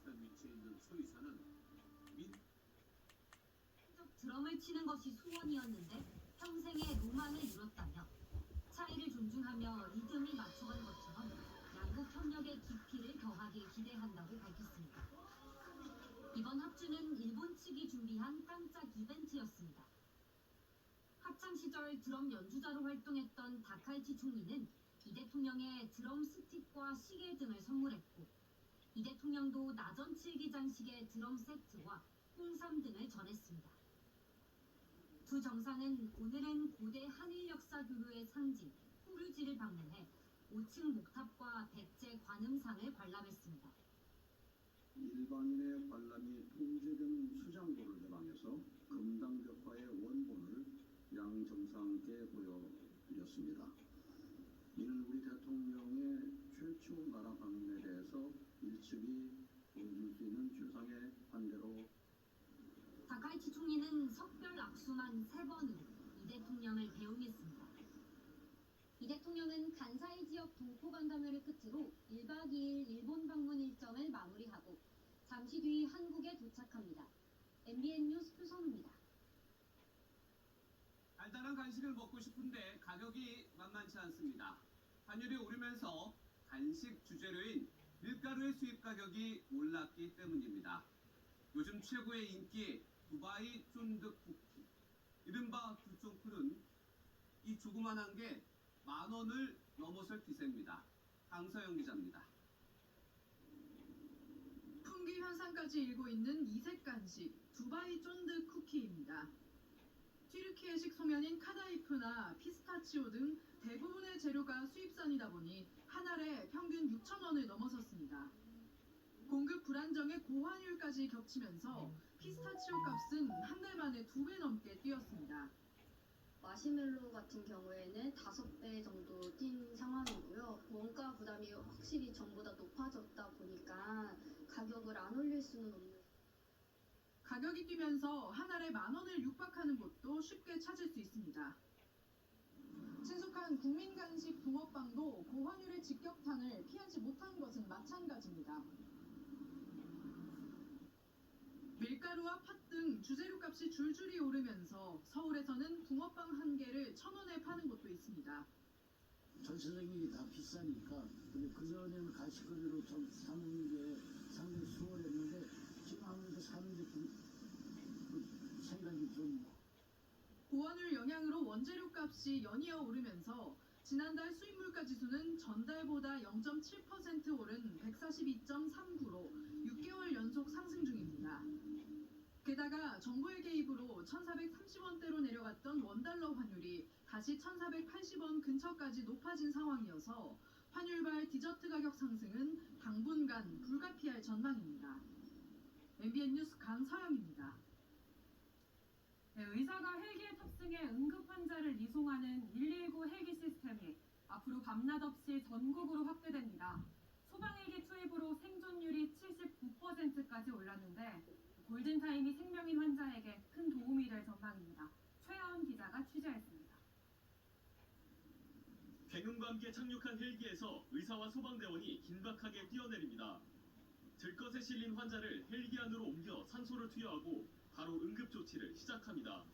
가까운 위치에 있는 소유사는 드럼을 치는 것이 소원이었는데 평생의 로망을 이뤘다며 차이를 존중하며 리듬이 맞춰간 것처럼 양국 협력의 깊이를 더하길 기대한다고 밝혔습니다. 이번 합주는 일본 측이 준비한 깜짝 이벤트였습니다. 학창 시절 드럼 연주자로 활동했던 다카이치 총리는 이 대통령의 드럼 스틱과 시계 등을 선물했고, 이 대통령도 나전 7기장식의 드럼 세트와 홍삼 등을 전했습니다. 두 정상은 오늘은 고대 한일 역사 교류의 상징 후르지를 방문해 5층 목탑과 백제 관음상을 관람했습니다. 일반인의 관람이 통제되는 수장고를 개방해서 금당벽화의 원본을 양 정상께 보여드렸습니다. 이는 우리 대통령의 최초 나라 방문에 대해서 일측이 보여줄 수 있는 주상의 관계로 다카이치 총리는 석별 악수만 3번으로 이 대통령을 배웅했습니다. 이 대통령은 간사이 지역 동포 간담회를 끝으로 1박 2일 일본 방문 일정을 마무리하고 잠시 뒤 한국에 도착합니다. MBN 뉴스 표선우입니다. 달달한 간식을 먹고 싶은데 가격이 만만치 않습니다. 환율이 오르면서 간식 주재료인 밀가루의 수입 가격이 올랐기 때문입니다. 요즘 최고의 인기 두바이 쫀득 쿠키, 이른바 두쫑쿠는 이 조그만한 게 10,000원을 넘어설 기세입니다. 강서영 기자입니다. 품귀 현상까지 일고 있는 이색 간식 두바이 쫀득 쿠키입니다. 튀르키예식 소면인 카다이프나 피스타치오 등 대부분의 재료가 수입산이다 보니 한 알에 평균 6,000원을 넘어섰습니다. 공급 불안정의 고환율까지 겹치면서 피스타치오 값은 한 달 만에 2배 넘게 뛰었습니다. 마시멜로 같은 경우에는 5배 정도 뛴 상황이고요. 원가 부담이 확실히 전보다 높아졌다 보니까 가격을 안 올릴 수는 없는. 가격이 뛰면서 한 알에 10,000원을 육박하는 곳도 쉽게 찾을 수 있습니다. 친숙한 국민간식 붕어빵도 고환율의 직격탄을 피하지 못한 것은 마찬가지입니다. 밀가루와 팥 등 주재료값이 줄줄이 오르면서 서울에서는 붕어빵 한 개를 1,000원에 파는 곳도 있습니다. 전체적인 게 다 비싸니까. 근데 그전에는 가시거리로 좀 사는 게 상당히 수월했는데 지금 아무래도 사는데 그 생각이 좀. 고환율 영향으로 원재료 값이 연이어 오르면서 지난달 수입물가 지수는 전달보다 0.7% 오른 142.39로 6개월 연속 상승 중입니다. 게다가 정부의 개입으로 1,430원대로 내려갔던 원달러 환율이 다시 1,480원 근처까지 높아진 상황이어서 환율발 디저트 가격 상승은 당분간 불가피할 전망입니다. MBN 뉴스 강서영입니다. 네, 의사가 헬기에 탑승해 응급 환자를 이송하는 119 헬기 시스템이 앞으로 밤낮 없이 전국으로 확대됩니다. 소방헬기 투입으로 생존율이 79%까지 올랐는데 골든타임이 생명인 환자에게 큰 도움이 될 전망입니다. 최하원 기자가 취재했습니다. 경운과 함께 착륙한 헬기에서 의사와 소방대원이 긴박하게 뛰어내립니다. 들것에 실린 환자를 헬기 안으로 옮겨 산소를 투여하고 바로 응급조치를 시작합니다.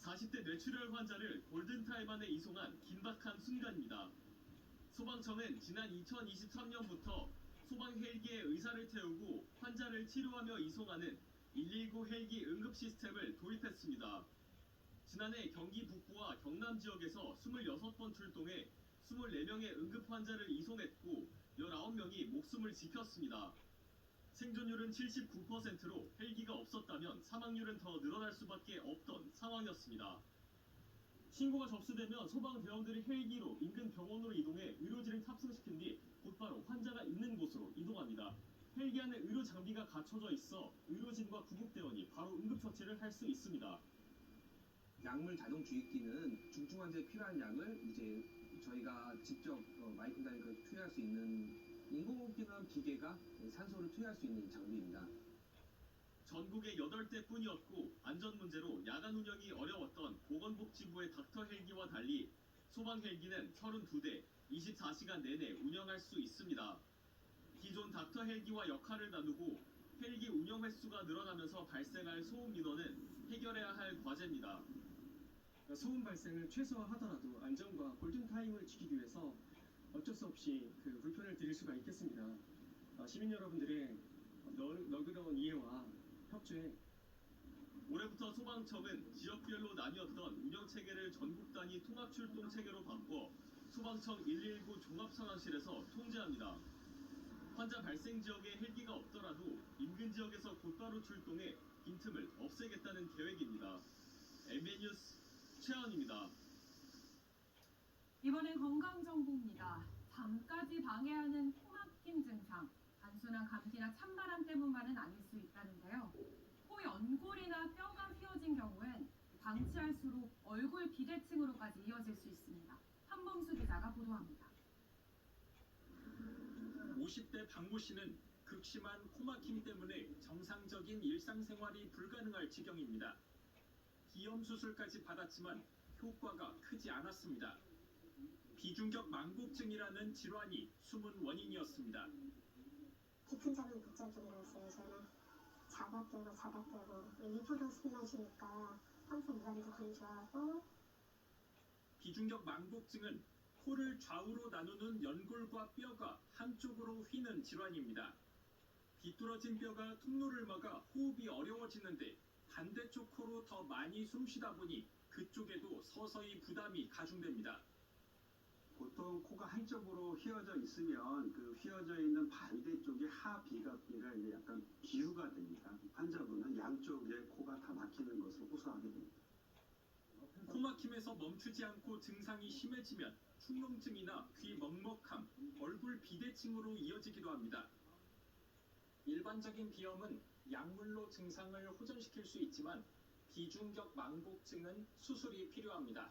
40대 뇌출혈 환자를 골든타임 안에 이송한 긴박한 순간입니다. 소방청은 지난 2023년부터 소방 헬기에 의사를 태우고 환자를 치료하며 이송하는 119 헬기 응급 시스템을 도입했습니다. 지난해 경기 북부와 경남 지역에서 26번 출동해 24명의 응급 환자를 이송했고 19명이 목숨을 지켰습니다. 생존율은 79%로 헬기가 없었다면 사망률은 더 늘어날 수밖에 없던 상황이었습니다. 신고가 접수되면 소방대원들이 헬기로 인근 병원으로 이동해 의료진을 탑승시킨 뒤 곧바로 환자가 있는 곳으로 이동합니다. 헬기 안에 의료 장비가 갖춰져 있어 의료진과 구급대원이 바로 응급처치를 할 수 있습니다. 약물 자동 주입기는 중증 환자에 필요한 약을 이제 저희가 직접 마이크 단위로 투여할 수 있는 인공호흡기는 기계가 산소를 투여할 수 있는 장비입니다. 전국에 8대뿐이었고 안전 문제로 야간 운영이 어려웠던 보건복지부의 닥터 헬기와 달리 소방 헬기는 32대 24시간 내내 운영할 수 있습니다. 기존 닥터 헬기와 역할을 나누고 헬기 운영 횟수가 늘어나면서 발생할 소음 민원은 해결해야 할 과제입니다. 소음 발생을 최소화하더라도 안전과 골든타임을 지키기 위해서 어쩔 수 없이 그 불편을 드릴 수가 있겠습니다. 시민 여러분들의 너그러운 이해와 협조에 올해부터 소방청은 지역별로 나뉘었던 운영 체계를 전국 단위 통합 출동 체계로 바꿔 소방청 119 종합상황실에서 통제합니다. 환자 발생 지역에 헬기가 없더라도 인근 지역에서 곧바로 출동해 빈틈을 없애겠다는 계획입니다. MBN 뉴스 최하원입니다. 이번엔 건강정보입니다. 잠까지 방해하는 코 막힘 증상. 단순한 감기나 찬바람 때문만은 아닐 수 있다는데요. 코 연골이나 뼈가 휘어진 경우엔 방치할수록 얼굴 비대칭으로까지 이어질 수 있습니다. 한범수 기자가 보도합니다. 50대 박모 씨는 극심한 코막힘 때문에 정상적인 일상생활이 불가능할 지경입니다. 기염 수술까지 받았지만 효과가 크지 않았습니다. 비중격 망곡증이라는 질환이 숨은 원인이었습니다. 깊은 잠을 못 잘 정도였어요. 저는 자다 깨고 일부러 술 마시니까 평소 유감도 분주하고. 비중격 망곡증은 코를 좌우로 나누는 연골과 뼈가 한쪽으로 휘는 질환입니다. 비뚤어진 뼈가 통로를 막아 호흡이 어려워지는데 반대쪽 코로 더 많이 숨쉬다 보니 그쪽에도 서서히 부담이 가중됩니다. 보통 코가 한쪽으로 휘어져 있으면 그 휘어져 있는 반대쪽의 하비갑기가 이제 약간 기후가 됩니다. 환자분은 양쪽에 코가 다 막히는 것을 호소하게 됩니다. 코막힘에서 멈추지 않고 증상이 심해지면 충농증이나 귀 먹먹함, 얼굴 비대칭으로 이어지기도 합니다. 일반적인 비염은 약물로 증상을 호전시킬 수 있지만 비중격 망곡증은 수술이 필요합니다.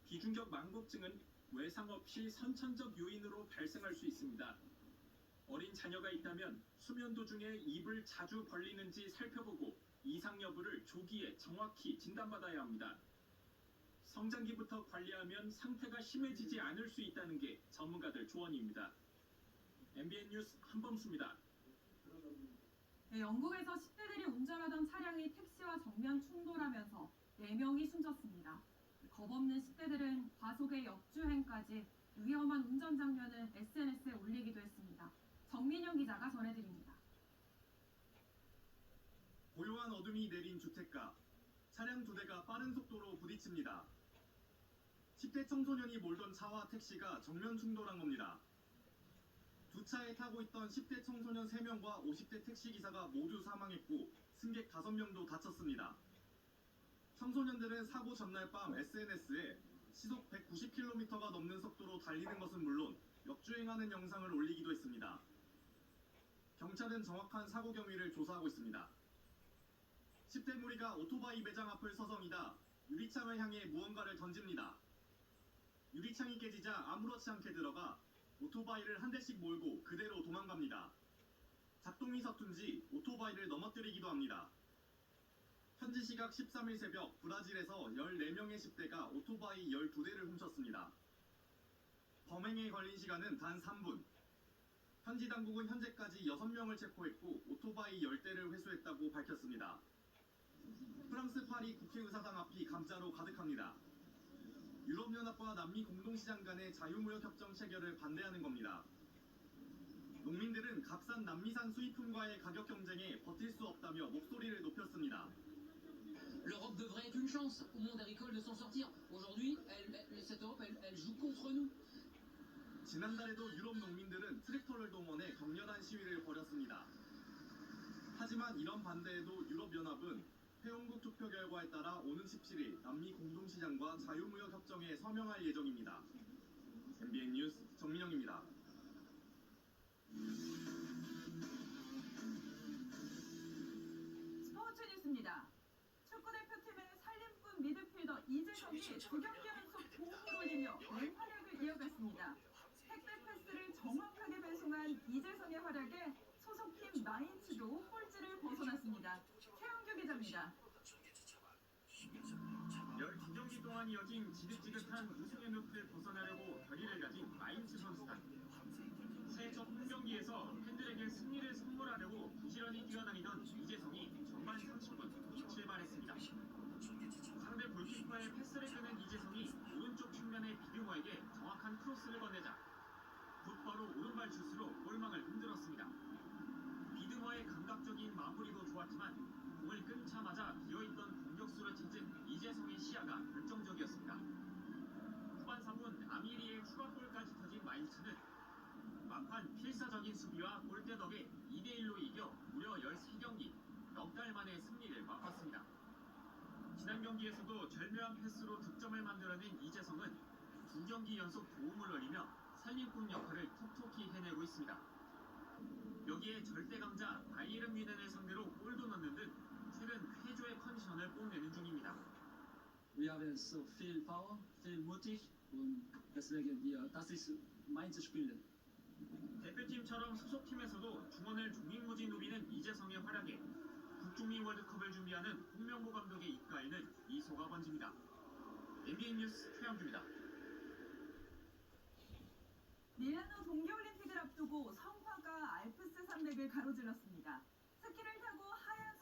비중격 망곡증은 외상 없이 선천적 요인으로 발생할 수 있습니다. 어린 자녀가 있다면 수면 도중에 입을 자주 벌리는지 살펴보고 이상 여부를 조기에 정확히 진단받아야 합니다. 성장기부터 관리하면 상태가 심해지지 않을 수 있다는 게 전문가들 조언입니다. MBN 뉴스 한범수입니다. 네, 영국에서 10대들이 운전하던 차량이 택시와 정면 충돌하면서 4명이 숨졌습니다. 겁없는 10대들은 과속의 역주행까지 위험한 운전 장면을 SNS에 올리기도 했습니다. 정민영 기자가 전해드립니다. 고요한 어둠이 내린 주택가. 차량 2대가 빠른 속도로 부딪힙니다. 10대 청소년이 몰던 차와 택시가 정면 충돌한 겁니다. 두 차에 타고 있던 10대 청소년 3명과 50대 택시기사가 모두 사망했고 승객 5명도 다쳤습니다. 청소년들은 사고 전날 밤 SNS에 시속 190km가 넘는 속도로 달리는 것은 물론 역주행하는 영상을 올리기도 했습니다. 경찰은 정확한 사고 경위를 조사하고 있습니다. 10대 무리가 오토바이 매장 앞을 서성이다 유리창을 향해 무언가를 던집니다. 유리창이 깨지자 아무렇지 않게 들어가 오토바이를 한 대씩 몰고 그대로 도망갑니다. 작동이 서툰지 오토바이를 넘어뜨리기도 합니다. 현지 시각 13일 새벽 브라질에서 14명의 10대가 오토바이 12대를 훔쳤습니다. 범행에 걸린 시간은 단 3분. 현지 당국은 현재까지 6명을 체포했고 오토바이 10대를 회수했다고 밝혔습니다. 프랑스 파리 국회의사당 앞이 감자로 가득합니다. 유럽연합과 남미 공동시장 간의 자유무역 협정 체결을 반대하는 겁니다. 농민들은 값싼 남미산 수입품과의 가격 경쟁에 버틸 수 없다며 목소리를 높였습니다. L'Europe devrait être une chance au monde agricole de s'en sortir. Aujourd'hui, cette Europe, elle joue contre nous. 지난달에도 유럽 농민들은 트랙터를 동원해 격렬한 시위를 벌였습니다. 하지만 이런 반대에도 유럽연합은 회원국 투표 결과에 따라 오는 17일 남미 공동시장과 자유무역 협정에 서명할 예정입니다. MBN 뉴스 정민영입니다. 스포츠 뉴스입니다. 축구대표팀의 살림꾼 미드필더 이재성이 2경기 연속 고음을 올리며 맹활약을 이어갔습니다. 택배 패스를 정확하게 배송한 이재성의 활약에 소속팀 마인츠도 홀즈를 벗어났습니다. 최영규 기자입니다. 12경기 동안 이어진 지긋지긋한 우승의 늪을 벗어나려고 결의를 가진 마인츠 선수단. 새 지난해 첫 홈경기에서 팬들에게 승리를 선물하려고 부지런히 뛰어다니던 이재성이 전반 30분 출발했습니다. 상대 골키퍼의 패스를 끄는 이재성이 오른쪽 측면의 비드머에게 정확한 크로스를 건네자 곧바로 오른발 슛으로 골망을 흔들었습니다. 비드머의 감각적인 마무리도 좋았지만 공을 끊자마자 비어있던 공격수를 찾은 이재성의 시야가 결정적이었습니다. 후반 3분 아미리의 추가골까지 터진 마인츠는 막판 필사적인 수비와 골대 덕에 2대1로 이겨 무려 13경기, 넉 달 만에 승리를 맛봤습니다. 지난 경기에서도 절묘한 패스로 득점을 만들어낸 이재성은 2경기 연속 도움을 올리며 살림꾼 역할을 톡톡히 해내고 있습니다. 여기에 절대 강자 바이에른 뮌헨을 상대로 골도 넣는 등 최근 쾌조의 컨디션을 뽐내는 중입니다. Wir haben so viel Power, viel mutig und deswegen wir das ist Mainz spielen. 대표팀처럼 소속팀에서도 중원을 종횡무진 누비는 이재성의 활약에 북중미 월드컵을 준비하는 홍명보 감독의 입가에는 미소가 번집니다. MBN 뉴스 최영주입니다. 밀라노 동계올림픽을 앞두고 성화가 알프스 산맥을 가로질렀습니다. 스키를 타고 하얀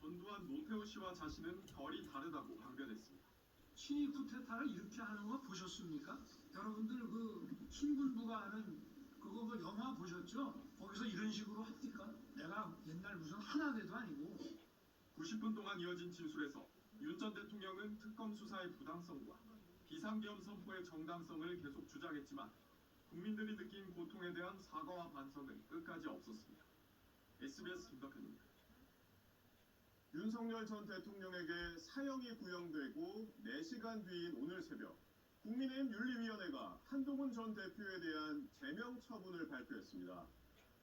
전두환 노태우 씨와 자신은 결이 다르다고 강변했습니다. 친위 쿠데타를 이렇게 하는 거 보셨습니까? 여러분들 그 신군부가 하는 그거 뭐 영화 보셨죠? 거기서 이런 식으로 합니까? 내가 옛날 무슨 하나대도 아니고 90분 동안 이어진 진술에서 윤 전 대통령은 특검 수사의 부당성과 비상계엄 선포의 정당성을 계속 주장했지만 국민들이 느낀 고통에 대한 사과와 반성은 끝까지 없었습니다. SBS 김덕현입니다. 윤석열 전 대통령에게 사형이 구형되고 4시간 뒤인 오늘 새벽 국민의힘 윤리위원회가 한동훈 전 대표에 대한 제명 처분을 발표했습니다.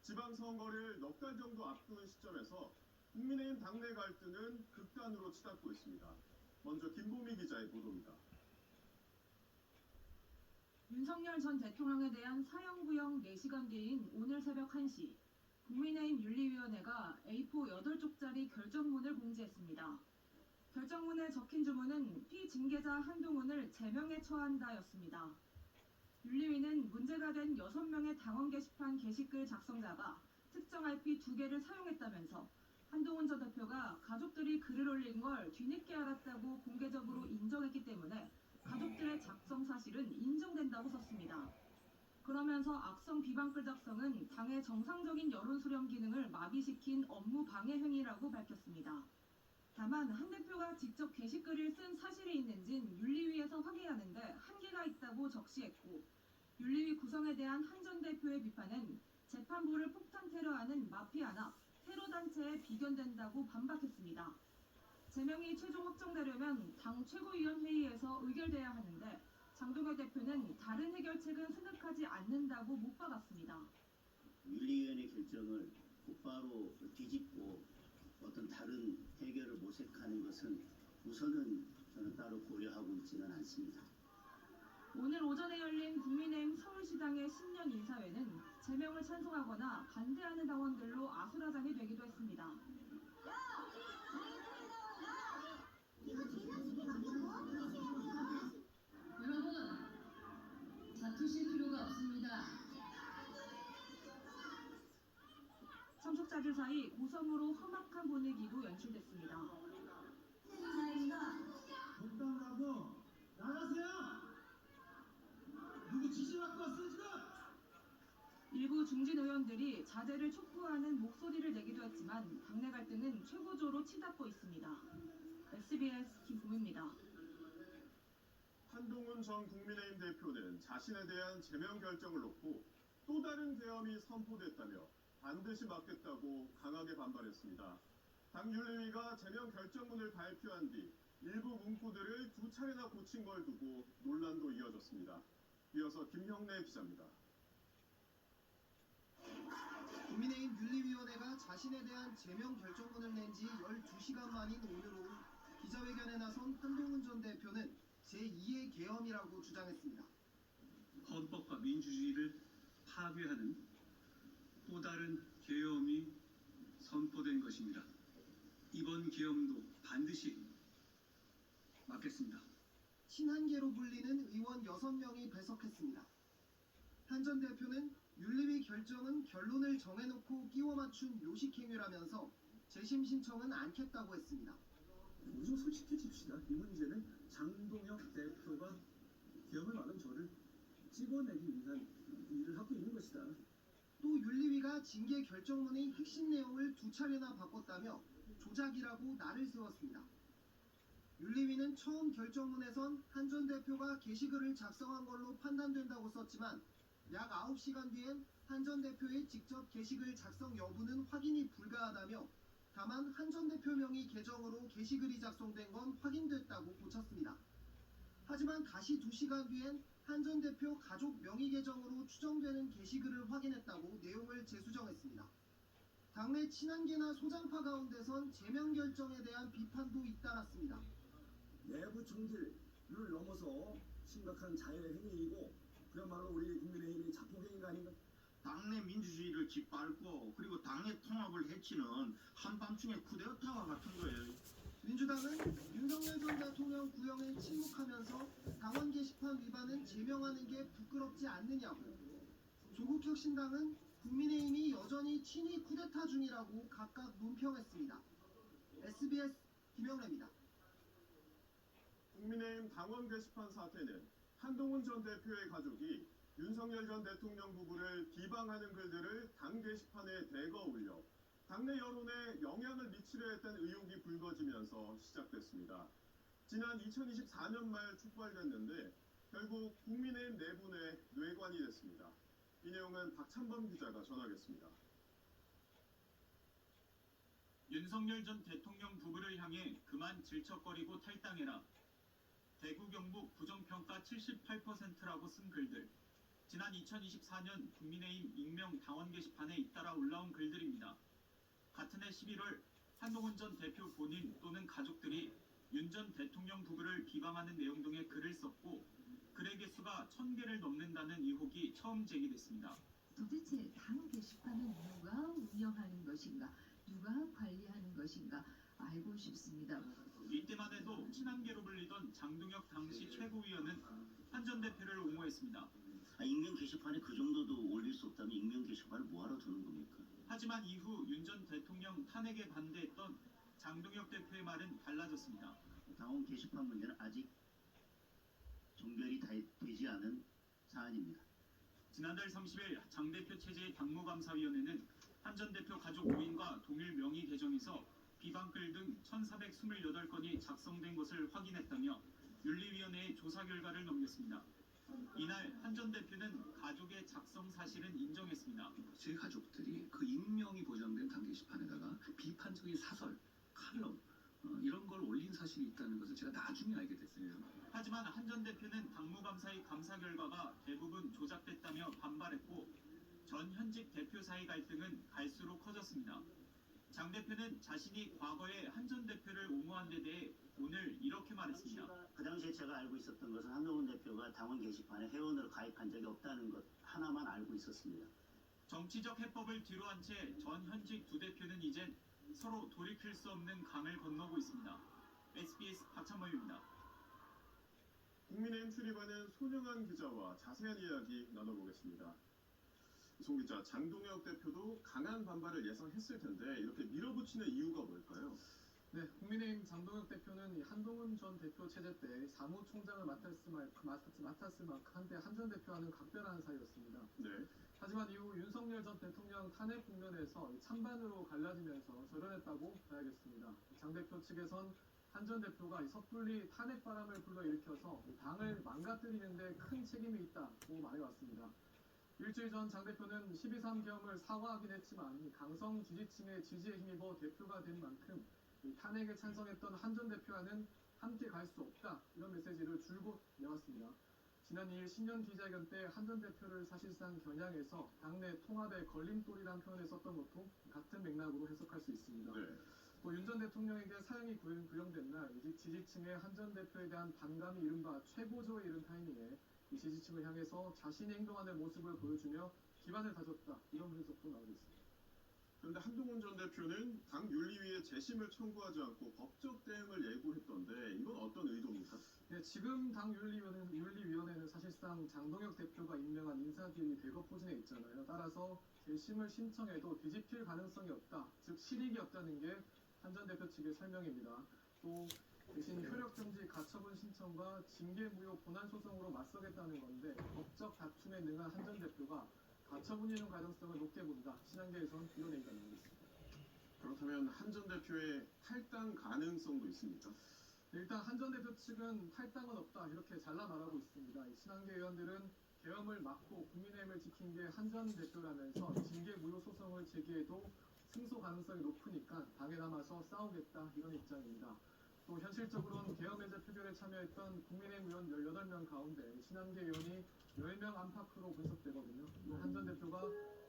지방선거를 넉 달 정도 앞두는 시점에서 국민의힘 당내 갈등은 극단으로 치닫고 있습니다. 먼저 김보미 기자의 보도입니다. 윤석열 전 대통령에 대한 사형 구형 4시간 뒤인 오늘 새벽 1시 국민의힘 윤리위원회가 A4 8쪽짜리 결정문을 공지했습니다. 결정문에 적힌 주문은 피징계자 한동훈을 제명에 처한다였습니다. 윤리위는 문제가 된 6명의 당원 게시판 게시글 작성자가 특정 IP 2개를 사용했다면서 한동훈 전 대표가 가족들이 글을 올린 걸 뒤늦게 알았다고 공개적으로 인정했기 때문에 가족들의 작성 사실은 인정된다고 썼습니다. 그러면서 악성 비방글 작성은 당의 정상적인 여론 수렴 기능을 마비시킨 업무 방해 행위라고 밝혔습니다. 다만 한 대표가 직접 게시글을 쓴 사실이 있는진 윤리위에서 확인하는데 한계가 있다고 적시했고 윤리위 구성에 대한 한 전 대표의 비판은 재판부를 폭탄 테러하는 마피아나 테러 단체에 비견된다고 반박했습니다. 제명이 최종 확정되려면 당 최고위원 회의에서 의결돼야 하는데 장동혁 대표는 다른 해결책은 생각하지 않는다고 못 박았습니다. 윤리위원회 결정을 곧바로 뒤집고 어떤 다른 해결을 모색하는 것은 우선은 저는 따로 고려하고 있지는 않습니다. 오늘 오전에 열린 국민의힘 서울시당의 신년 인사회는 제명을 찬성하거나 반대하는 당원들로 아수라장이 되기도 했습니다. 여러분, 다투실 필요가 없습니다. 참석자들 사이 고성으로 험악한 분위기도 연출됐습니다. 적당하고 나가세요. 누구 지시 받고 왔어요 지금? 일부 중진 의원들이 자제를 촉구하는 목소리를 내기도 했지만 당내 갈등은 최고조로 치닫고 있습니다. SBS 김보미입니다. 한동훈 전 국민의힘 대표는 자신에 대한 제명 결정을 놓고 또 다른 계엄이 선포됐다며 반드시 막겠다고 강하게 반발했습니다. 당 윤리위가 제명 결정문을 발표한 뒤 일부 문구들을 2차례나 고친 걸 두고 논란도 이어졌습니다. 이어서 김형래 기자입니다. 국민의힘 윤리위원회가 자신에 대한 제명 결정문을 낸 지 12시간 만인 오늘 오후 기자회견에 나선 한동훈 전 대표는 제2의 계엄이라고 주장했습니다. 헌법과 민주주의를 파괴하는 또 다른 계엄이 선포된 것입니다. 이번 계엄도 반드시 막겠습니다. 친한계로 불리는 의원 6명이 배석했습니다. 한 전 대표는 윤리위 결정은 결론을 정해놓고 끼워 맞춘 요식행위라면서 재심 신청은 않겠다고 했습니다. 우리 좀 솔직해집시다. 이 문제는 장동혁 대표가 계엄을 막은 저를 찍어내기 위한 일을 하고 있는 것이다. 또 윤리위가 징계 결정문의 핵심 내용을 2차례나 바꿨다며 조작이라고 날을 세웠습니다. 윤리위는 처음 결정문에선 한 전 대표가 게시글을 작성한 걸로 판단된다고 썼지만 약 9시간 뒤엔 한 전 대표의 직접 게시글 작성 여부는 확인이 불가하다며 다만 한 전 대표 명의 계정으로 게시글이 작성된 건 확인됐다고 고쳤습니다. 하지만 다시 2시간 뒤엔 한 전 대표 가족 명의 계정으로 추정되는 게시글을 확인했다고 내용을 재수정했습니다. 당내 친한계나 소장파 가운데선 제명 결정에 대한 비판도 잇따랐습니다. 내부 총질을 넘어서 심각한 자해 행위이고 그야말로 우리 국민의힘이 자폭행위가 아닌가? 당내 민주주의를 짓밟고 그리고 당내 통합을 해치는 한밤중의 쿠데타와 같은 거예요. 민주당은 윤석열 전 대통령 구형에 침묵하면서 당원 게시판 위반은 제명하는 게 부끄럽지 않느냐고, 조국혁신당은 국민의힘이 여전히 친위 쿠데타 중이라고 각각 논평했습니다. SBS 김영래입니다. 국민의힘 당원 게시판 사태는 한동훈 전 대표의 가족이 윤석열 전 대통령 부부를 비방하는 글들을 당 게시판에 대거 올려 당내 여론에 영향을 미치려 했다는 의혹이 불거지면서 시작됐습니다. 지난 2024년 말 촉발됐는데 결국 국민의힘 내분의 뇌관이 됐습니다. 이 내용은 박찬범 기자가 전하겠습니다. 윤석열 전 대통령 부부를 향해 그만 질척거리고 탈당해라. 대구 경북 부정평가 78%라고 쓴 글들. 지난 2024년 국민의힘 익명 당원 게시판에 잇따라 올라온 글들입니다. 같은 해 11월 한동훈 전 대표 본인 또는 가족들이 윤 전 대통령 부부를 비방하는 내용 등의 글을 썼고 글의 개수가 1000개를 넘는다는 의혹이 처음 제기됐습니다. 도대체 당 게시판은 누가 운영하는 것인가, 누가 관리하는 것인가 알고 싶습니다. 이때만 해도 친한계로 불리던 장동혁 당시 최고위원은 한 전 대표를 옹호했습니다. 익명 게시판에 그 정도도 올릴 수 없다면 익명 게시판을 뭐하러 두는 겁니까? 하지만 이후 윤 전 대통령 탄핵에 반대했던 장동혁 대표의 말은 달라졌습니다. 당원 게시판 문제는 아직 종결이 되지 않은 사안입니다. 지난달 30일 장 대표 체제의 당무감사위원회는 한 전 대표 가족 5인과 동일 명의 계정에서 비방글 등 1428건이 작성된 것을 확인했다며 윤리위원회에 조사 결과를 넘겼습니다. 이날 한 전 대표는 가족의 작성 사실은 인정했습니다. 제 가족들이 그 익명이 보장된 당 게시판에다가 비판적인 사설, 칼럼 이런 걸 올린 사실이 있다는 것을 제가 나중에 알게 됐어요. 하지만 한 전 대표는 당무감사의 감사 결과가 대부분 조작됐다며 반발했고 전 현직 대표 사이 갈등은 갈수록 커졌습니다. 장 대표는 자신이 과거에 한 전 대표를 옹호한 데 대해 오늘 이렇게 말했습니다. 그 당시에 제가 알고 있었던 것은 한동훈 대표가 당원 게시판에 회원으로 가입한 적이 없다는 것 하나만 알고 있었습니다. 정치적 해법을 뒤로한 채 전 현직 두 대표는 이젠 서로 돌이킬 수 없는 강을 건너고 있습니다. SBS 박찬범입니다. 국민의힘 출입하는 손영한 기자와 자세한 이야기 나눠보겠습니다. 송 기자, 장동혁 대표도 강한 반발을 예상했을 텐데 이렇게 밀어붙이는 이유가 뭘까요? 네, 국민의힘 장동혁 대표는 한동훈 전 대표 체제 때 사무총장을 맡았을 만큼 한때 한 전 대표와는 각별한 사이였습니다. 네. 하지만 이후 윤석열 전 대통령 탄핵 국면에서 찬반으로 갈라지면서 절연했다고 봐야겠습니다. 장 대표 측에선 한 전 대표가 섣불리 탄핵 바람을 불러일으켜서 당을 망가뜨리는 데 큰 책임이 있다고 말해왔습니다. 일주일 전 장 대표는 12.3 계엄을 사과하긴 했지만 강성 지지층의 지지에 힘입어 대표가 된 만큼 탄핵에 찬성했던 한 전 대표와는 함께 갈 수 없다, 이런 메시지를 줄곧 내왔습니다. 지난 2일 신년 기자회견 때 한 전 대표를 사실상 겨냥해서 당내 통합의 걸림돌이란 표현을 썼던 것도 같은 맥락으로 해석할 수 있습니다. 네. 또 윤 전 대통령에게 사형이 구형된 날 지지층의 한 전 대표에 대한 반감이 이른바 최고조에 이른 타이밍에 이 지지층을 향해서 자신이 행동하는 모습을 보여주며 기반을 다졌다, 이런 분석도 나오고 있습니다. 그런데 한동훈 전 대표는 당 윤리위에 재심을 청구하지 않고 법적 대응을 예고했던데 이건 어떤 의도입니까? 네, 지금 당 윤리위원회는 사실상 장동혁 대표가 임명한 인사들이 대거 포진해 있잖아요. 따라서 재심을 신청해도 뒤집힐 가능성이 없다. 즉 실익이 없다는 게 한 전 대표 측의 설명입니다. 또 대신 효력정지 가처분 신청과 징계무효 본안 소송으로 맞서겠다는 건데 법적 다툼에 능한 한 전 대표가 가처분 이용 가능성을 높게 본다. 신한계에선 이런 얘기가 나오고 있습니다. 그렇다면 한 전 대표의 탈당 가능성도 있습니까? 일단 한 전 대표 측은 탈당은 없다 이렇게 잘라 말하고 있습니다. 이 친한계 의원들은 계엄을 막고 국민의힘을 지킨 게 한 전 대표라면서 징계 무효 소송을 제기해도 승소 가능성이 높으니까 당에 남아서 싸우겠다 이런 입장입니다. 또 현실적으로는 계엄 해제 표결에 참여했던 국민의힘 의원 18명 가운데 친한계 의원이 10명 안팎으로 분석되거든요. 또 한 전 대표가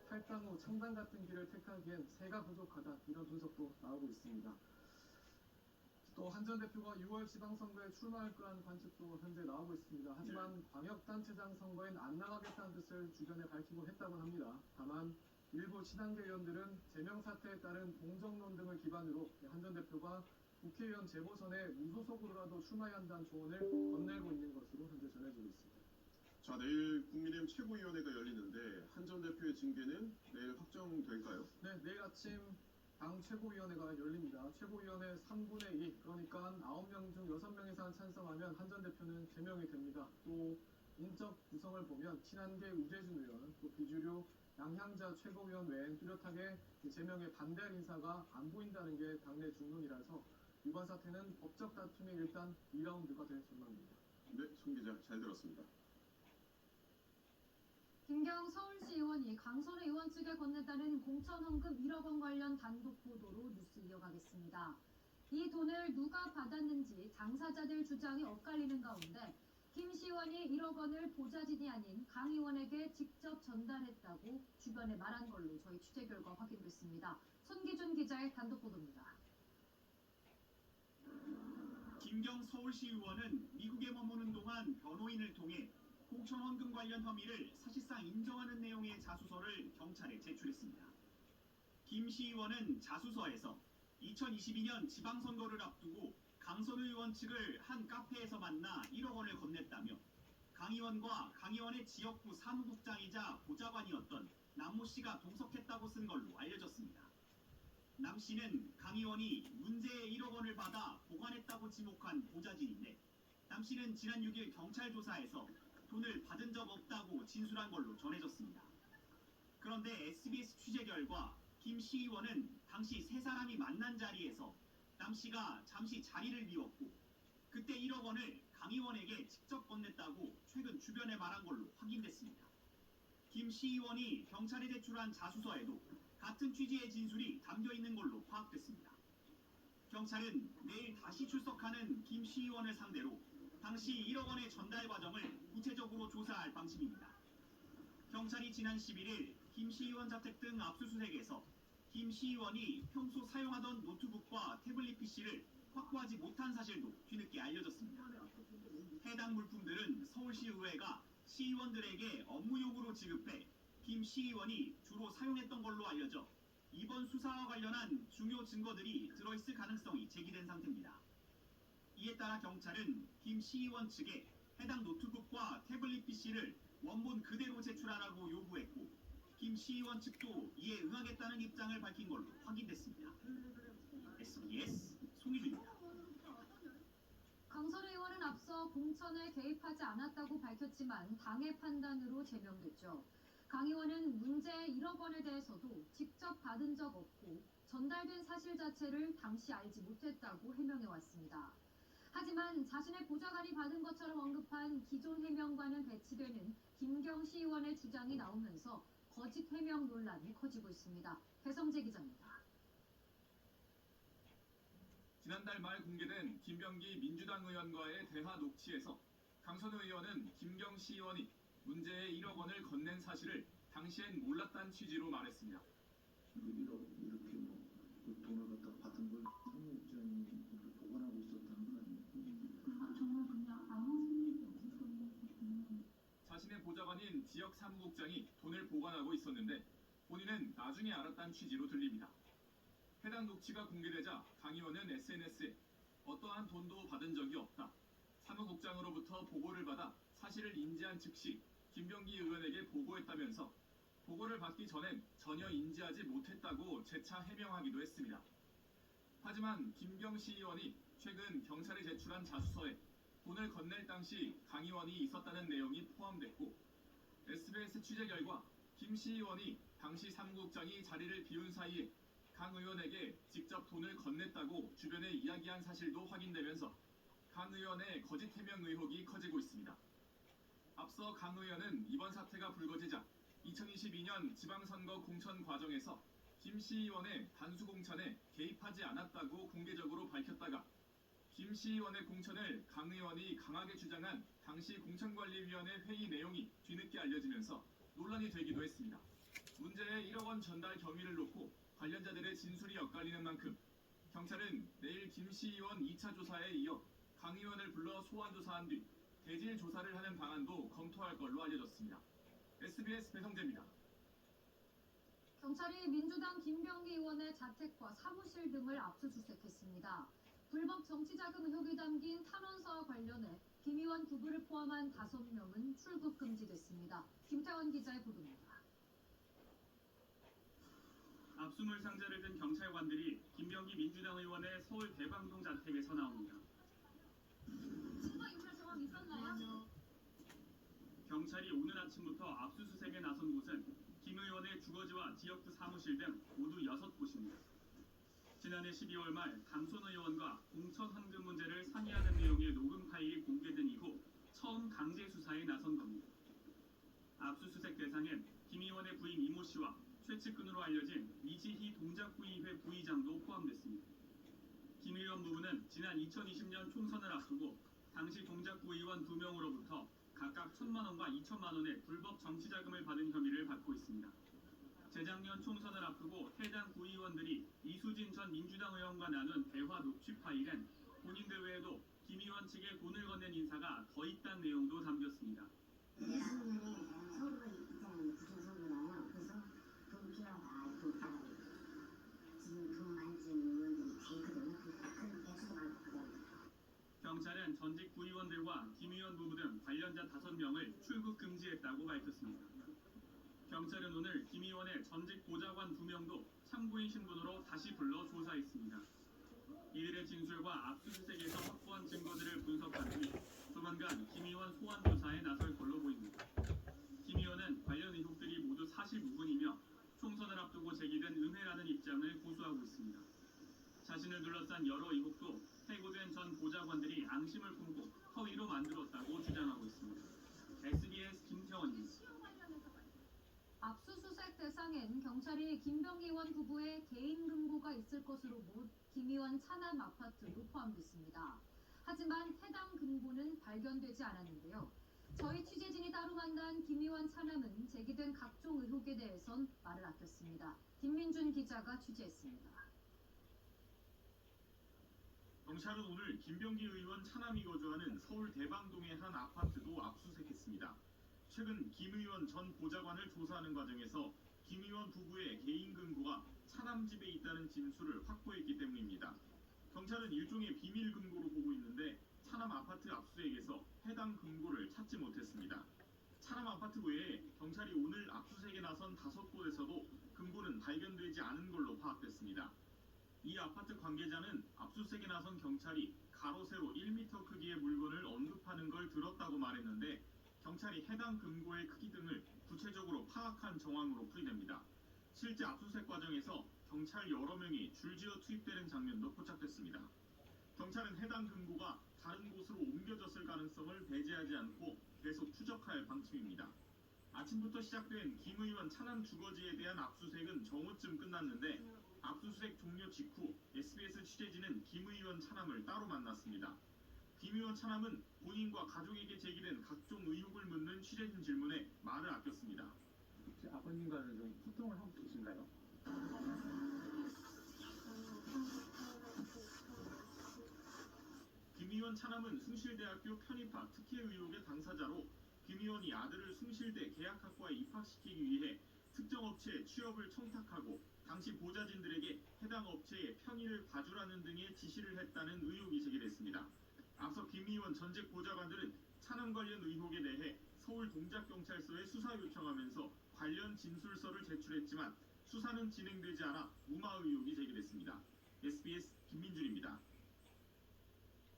탈당 후 창당 같은 길을 택하기엔 새가 부족하다 이런 분석도 나오고 있습니다. 또 한 전 대표가 6월 지방선거에 출마할 거라는 관측도 현재 나오고 있습니다. 하지만 광역단체장 선거엔 안 나가겠다는 뜻을 주변에 밝히곤 했다고 합니다. 다만 일부 친한계 의원들은 제명 사태에 따른 공정론 등을 기반으로 한 전 대표가 국회의원 재보선에 무소속으로라도 출마해야 한다는 조언을 건네고 있는 것으로 현재 전해지고 있습니다. 자, 내일 국민의힘 최고위원회가 열리는데 한 전 대표의 징계는 내일 확정될까요? 네, 내일 아침 당 최고위원회가 열립니다. 최고위원회 3분의 2, 그러니까 9명 중 6명 이상 찬성하면 한 전 대표는 제명이 됩니다. 또 인적 구성을 보면 친한계 우재준 의원, 또 비주류 양향자 최고위원 외엔 뚜렷하게 제명에 반대할 인사가 안 보인다는 게 당내 중론이라서 이번 사태는 법적 다툼이 일단 2라운드가 될 전망입니다. 네, 송 기자 잘 들었습니다. 김경 서울시 의원이 강선우 의원 측에 건넸다는 공천헌금 1억 원 관련 단독 보도로 뉴스 이어가겠습니다. 이 돈을 누가 받았는지 당사자들 주장이 엇갈리는 가운데 김 시의원이 1억 원을 보좌진이 아닌 강 의원에게 직접 전달했다고 주변에 말한 걸로 저희 취재 결과 확인됐습니다. 손기준 기자의 단독 보도입니다. 김경 서울시 의원은 미국에 머무는 동안 변호인을 통해 공천헌금 관련 혐의를 사실상 인정하는 내용의 자수서를 경찰에 제출했습니다. 김 시의원은 자수서에서 2022년 지방선거를 앞두고 강선우 의원 측을 한 카페에서 만나 1억 원을 건넸다며 강 의원과 강 의원의 지역구 사무국장이자 보좌관이었던 남모 씨가 동석했다고 쓴 걸로 알려졌습니다. 남 씨는 강 의원이 문제의 1억 원을 받아 보관했다고 지목한 보좌진인데 남 씨는 지난 6일 경찰 조사에서 돈을 받은 적 없다고 진술한 걸로 전해졌습니다. 그런데 SBS 취재 결과 김 시의원은 당시 세 사람이 만난 자리에서 남 씨가 잠시 자리를 비웠고 그때 1억 원을 강 의원에게 직접 건넸다고 최근 주변에 말한 걸로 확인됐습니다. 김 시의원이 경찰에 제출한 자수서에도 같은 취지의 진술이 담겨 있는 걸로 파악됐습니다. 경찰은 내일 다시 출석하는 김 시의원을 상대로 당시 1억 원의 전달 과정을 구체적으로 조사할 방침입니다. 경찰이 지난 11일 김 시의원 자택 등 압수수색에서 김 시의원이 평소 사용하던 노트북과 태블릿 PC를 확보하지 못한 사실도 뒤늦게 알려졌습니다. 해당 물품들은 서울시 의회가 시의원들에게 업무용으로 지급해 김 시의원이 주로 사용했던 걸로 알려져 이번 수사와 관련한 중요 증거들이 들어있을 가능성이 제기된 상태입니다. 이에 따라 경찰은 김 시의원 측에 해당 노트북과 태블릿 PC를 원본 그대로 제출하라고 요구했고 김 시의원 측도 이에 응하겠다는 입장을 밝힌 걸로 확인됐습니다. SBS 송희준입니다. 강선우 의원은 앞서 공천에 개입하지 않았다고 밝혔지만 당의 판단으로 제명됐죠. 강 의원은 문제 1억 원에 대해서도 직접 받은 적 없고 전달된 사실 자체를 당시 알지 못했다고 해명해왔습니다. 하지만 자신의 보좌관이 받은 것처럼 언급한 기존 해명과는 배치되는 김경 시의원의 주장이 나오면서 거짓 해명 논란이 커지고 있습니다. 배성재 기자입니다. 지난달 말 공개된 김병기 민주당 의원과의 대화 녹취에서 강선우 의원은 김경 시의원이 문제의 1억 원을 건넨 사실을 당시엔 몰랐다는 취지로 말했습니다. 1억 이렇게 돈을 갖다 받은 걸 사무국장이 보관하고 있었다는 건 아니에요? 정말 그냥 아무 생각이 없었거든요. 자신의 보좌관인 지역 사무국장이 돈을 보관하고 있었는데 본인은 나중에 알았다는 취지로 들립니다. 해당 녹취가 공개되자 강 의원은 SNS에 어떠한 돈도 받은 적이 없다. 사무국장으로부터 의원으로부터 보고를 받아 사실을 인지한 즉시 김병기 의원에게 보고했다면서 보고를 받기 전엔 전혀 인지하지 못했다고 재차 해명하기도 했습니다. 하지만 김경시 의원이 최근 경찰에 제출한 자수서에 돈을 건넬 당시 강 의원이 있었다는 내용이 포함됐고 SBS 취재 결과 김 시 의원이 당시 사무국장이 자리를 비운 사이에 강 의원에게 직접 돈을 건넸다고 주변에 이야기한 사실도 확인되면서 강 의원의 거짓 해명 의혹이 커지고 있습니다. 앞서 강 의원은 이번 사태가 불거지자 2022년 지방선거 공천 과정에서 김 시 의원의 단수 공천에 개입하지 않았다고 공개적으로 밝혔다가 김 시 의원의 공천을 강 의원이 강하게 주장한 당시 공천관리위원회 회의 내용이 뒤늦게 알려지면서 논란이 되기도 했습니다. 문제의 1억 원 전달 경위를 놓고 관련자들의 진술이 엇갈리는 만큼 경찰은 내일 김 시 의원 2차 조사에 이어 강 의원을 불러 소환 조사한 뒤 대질 조사를 하는 방안도 검토할 걸로 알려졌습니다. SBS 배성재입니다. 경찰이 민주당 김병기 의원의 자택과 사무실 등을 압수수색했습니다. 불법 정치자금 의혹이 담긴 탄원서와 관련해 김 의원 부부를 포함한 5명은 출국 금지됐습니다. 김태원 기자의 보도입니다. 압수물 상자를 든 경찰관들이 김병기 민주당 의원의 서울 대방동 자택에서 나옵니다. 증거 인멸 정황 있었나요? 경찰이 오늘 아침부터 압수수색에 나선 곳은 김 의원의 주거지와 지역구 사무실 등 모두 6곳입니다. 지난해 12월 말 당선 의원과 공천 헌금 문제를 상의하는 내용의 녹음 파일이 공개된 이후 처음 강제 수사에 나선 겁니다. 압수수색 대상엔 김 의원의 부인 이모 씨와 최측근으로 알려진 이지희 동작구의회 부의장도 포함됐습니다. 김 의원 부부는 지난 2020년 총선을 앞두고 당시 동작구 의원 2명으로부터 각각 1,000만 원과 2천만 원의 불법 정치자금을 받은 혐의를 받고 있습니다. 재작년 총선을 앞두고 해당 구의원들이 이수진 전 민주당 의원과 나눈 대화 녹취 파일엔 본인들 외에도 김 의원 측에 돈을 건넨 인사가 더 있다는 내용도 담겼습니다. 경찰은 전직 구의원들과 김 의원 부부 등 관련자 5명을 출국 금지했다고 밝혔습니다. 경찰은 오늘 김 의원의 전직 보좌관 2명도 참고인 신분으로 다시 불러 조사했습니다. 이들의 진술과 압수수색에서 확보한 증거들을 분석한 뒤 조만간 김 의원 소환 조사에 나설 걸로 보입니다. 김 의원은 관련 의혹들이 모두 사실 무근이며 총선을 앞두고 제기된 은혜라는 입장을 고수하고 있습니다. 자신을 둘러싼 여러 의혹도 해고된 전 보좌관들이 앙심을 품고 허위로 만들었다고 주장하고 있습니다. SBS 김태원입니다. 압수수색 대상엔 경찰이 김병기 의원 부부의 개인 금고가 있을 것으로 김 의원 차남 아파트도 포함됐습니다. 하지만 해당 금고는 발견되지 않았는데요. 저희 취재진이 따로 만난 김 의원 차남은 제기된 각종 의혹에 대해선 말을 아꼈습니다. 김민준 기자가 취재했습니다. 경찰은 오늘 김병기 의원 차남이 거주하는 서울 대방동의 한 아파트도 압수수색했습니다. 최근 김 의원 전 보좌관을 조사하는 과정에서 김 의원 부부의 개인 금고가 차남 집에 있다는 진술을 확보했기 때문입니다. 경찰은 일종의 비밀 금고로 보고 있는데 차남 아파트 압수수색에서 해당 금고를 찾지 못했습니다. 차남 아파트 외에 경찰이 오늘 압수수색에 나선 5곳에서도 금고는 발견되지 않은 걸로 파악됐습니다. 이 아파트 관계자는 압수수색에 나선 경찰이 가로 세로 1m 크기의 물건을 언급하는 걸 들었다고 말했는데 경찰이 해당 금고의 크기 등을 구체적으로 파악한 정황으로 풀이됩니다. 실제 압수수색 과정에서 경찰 여러 명이 줄지어 투입되는 장면도 포착됐습니다. 경찰은 해당 금고가 다른 곳으로 옮겨졌을 가능성을 배제하지 않고 계속 추적할 방침입니다. 아침부터 시작된 김 의원 차남 주거지에 대한 압수수색은 정오쯤 끝났는데 압수수색 종료 직후 SBS 취재진은 김 의원 차남을 따로 만났습니다. 김 의원 차남은 본인과 가족에게 제기된 각종 의혹을 묻는 취재진 질문에 말을 아꼈습니다. 혹시 아버님과는 좀 소통을 하고 계신가요? 김 의원 차남은 숭실대학교 편입학 특혜 의혹의 당사자로 김 의원이 아들을 숭실대 계약학과에 입학시키기 위해 특정 업체에 취업을 청탁하고 당시 보좌진들에게 해당 업체의 편의를 봐주라는 등의 지시를 했다는 의혹이 제기됐습니다. 앞서 김 의원 전직 보좌관들은 차남 통상 관련 의혹에 대해 서울 동작경찰서에 수사 요청하면서 관련 진술서를 제출했지만 수사는 진행되지 않아 무마 의혹이 제기됐습니다. SBS 김민준입니다.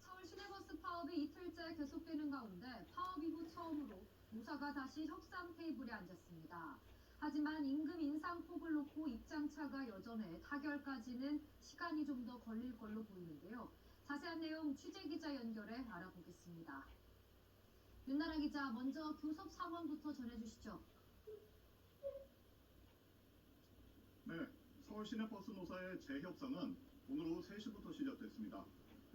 서울 시내버스 파업이 이틀째 계속되는 가운데 파업 이후 처음으로 노사가 다시 협상 테이블에 앉았습니다. 하지만 임금 인상 폭을 놓고 입장차가 여전해 타결까지는 시간이 좀 더 걸릴 걸로 보이는데요. 자세한 내용 취재기자 연결해 알아보겠습니다. 윤나라 기자, 먼저 교섭 상황부터 전해주시죠. 네, 서울 시내버스 노사의 재협상은 오늘 오후 3시부터 시작됐습니다.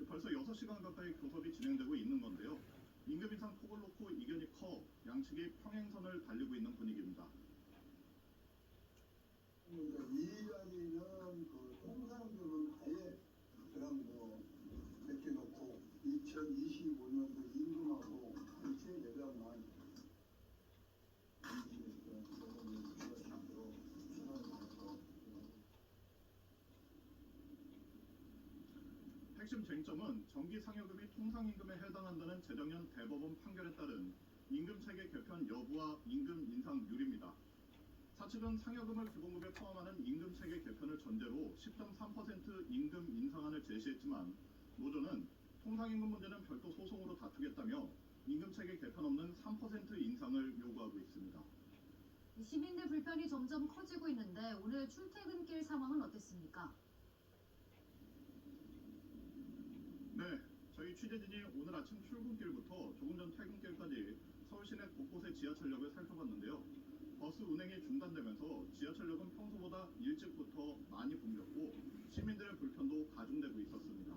벌써 6시간 가까이 교섭이 진행되고 있는 건데요. 임금 인상 폭을 놓고 이견이 커 양측이 평행선을 달리고 있는 분위기입니다. 이 자리는 그 통상적으로는 아예 그냥 맡겨놓고 2025년도 임금하고 전체 예산만 핵심 쟁점은 정기 상여금이 통상임금에 해당한다는 재작년 대법원 판결에 따른 임금체계 개편 여부와 임금 인상률입니다. 사측은 상여금을 기본급에 포함하는 임금체계 개편을 전제로 10.3% 임금 인상안을 제시했지만 노조는 통상임금 문제는 별도 소송으로 다투겠다며 임금체계 개편 없는 3% 인상을 요구하고 있습니다. 시민들 불편이 점점 커지고 있는데 오늘 출퇴근길 상황은 어땠습니까? 네, 저희 취재진이 오늘 아침 출근길부터 조금 전 퇴근길까지 서울 시내 곳곳의 지하철역을 살펴봤는데요. 버스 운행이 중단되면서 지하철역은 평소보다 일찍부터 많이 붐볐고 시민들의 불편도 가중되고 있었습니다.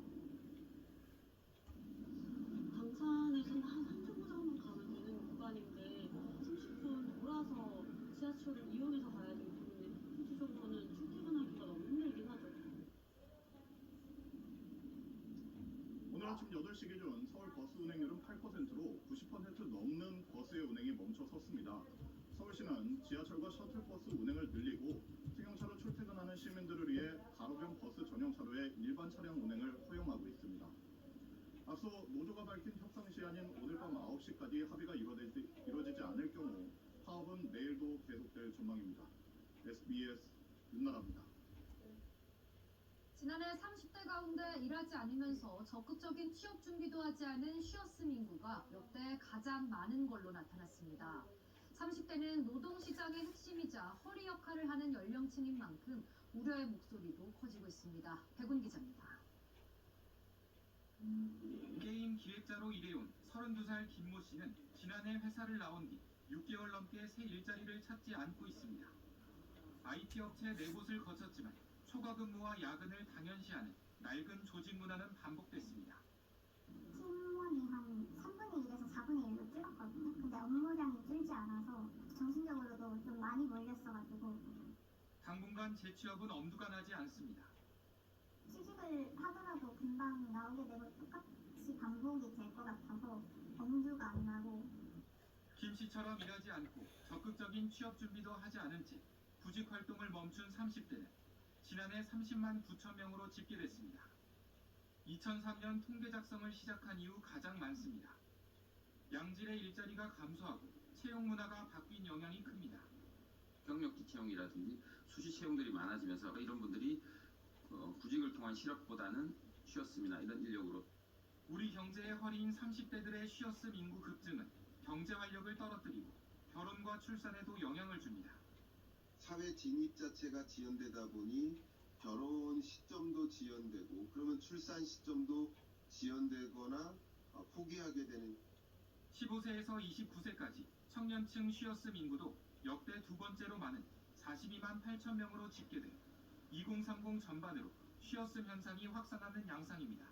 방산에서는 한 3정거 정도 가면 되는 구간인데 30분 돌아서 지하철을 이용해서 가야 되기 때문에 실질적으로는 출퇴근하기가 너무 힘들긴 하죠. 오늘 아침 8시 기준 서울 버스 운행률은 8%로 90% 넘는 버스의 운행이 멈춰 섰습니다. 서울시는 지하철과 셔틀버스 운행을 늘리고 승용차로 출퇴근하는 시민들을 위해 가로변 버스 전용 차로의 일반 차량 운행을 허용하고 있습니다. 앞서 노조가 밝힌 협상 시한인 오늘 밤 9시까지 합의가 이루어지지 않을 경우 파업은 내일도 계속될 전망입니다. SBS 윤나라입니다. 지난해 30대 가운데 일하지 않으면서 적극적인 취업 준비도 하지 않은 쉬었음 인구가 역대 가장 많은 걸로 나타났습니다. 30대는 노동시장의 핵심이자 허리 역할을 하는 연령층인 만큼 우려의 목소리도 커지고 있습니다. 백운 기자입니다. 게임 기획자로 일해온 32살 김모 씨는 지난해 회사를 나온 뒤 6개월 넘게 새 일자리를 찾지 않고 있습니다. IT 업체 4곳을 거쳤지만 초과 근무와 야근을 당연시하는 낡은 조직 문화는 반복됐습니다. 팀원이 한 3분의 1에서 4분의 1로 줄었거든요. 근데 업무량이 줄지 않아서 정신적으로도 좀 많이 몰렸어가지고 당분간 재취업은 엄두가 나지 않습니다. 취직을 하더라도 금방 나오게 되고 똑같이 반복이 될 것 같아서 엄두가 안 나고 김 씨처럼 일하지 않고 적극적인 취업 준비도 하지 않은 채 구직 활동을 멈춘 30대는 지난해 30만 9천 명으로 집계됐습니다. 2003년 통계 작성을 시작한 이후 가장 많습니다. 양질의 일자리가 감소하고 채용 문화가 바뀐 영향이 큽니다. 경력직 채용이라든지 수시 채용들이 많아지면서 이런 분들이 구직을 통한 실업보다는 쉬었음이나 이런 인력으로 우리 경제의 허리인 30대들의 쉬었음 인구 급증은 경제 활력을 떨어뜨리고 결혼과 출산에도 영향을 줍니다. 사회 진입 자체가 지연되다 보니 결혼 시점도 지연되고 그러면 출산 시점도 지연되거나 포기하게 되는 15세에서 29세까지 청년층 쉬었음 인구도 역대 두 번째로 많은 42만 8천 명으로 집계돼 2030 전반으로 쉬었음 현상이 확산하는 양상입니다.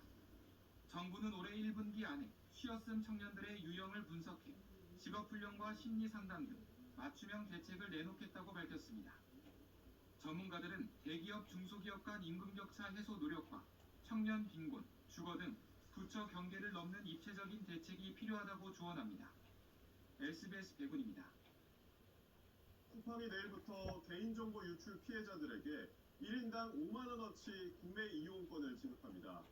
정부는 올해 1분기 안에 쉬었음 청년들의 유형을 분석해 직업훈련과 심리상담 등 맞춤형 대책을 내놓겠다고 밝혔습니다. 전문가들은 대기업, 중소기업 간 임금격차 해소 노력과 청년 빈곤, 주거 등 부처 경계를 넘는 입체적인 대책이 필요하다고 조언합니다. SBS 백운입니다. 쿠팡이 내일부터 개인정보 유출 피해자들에게 1인당 5만 원어치 구매 이용권을 지급합니다.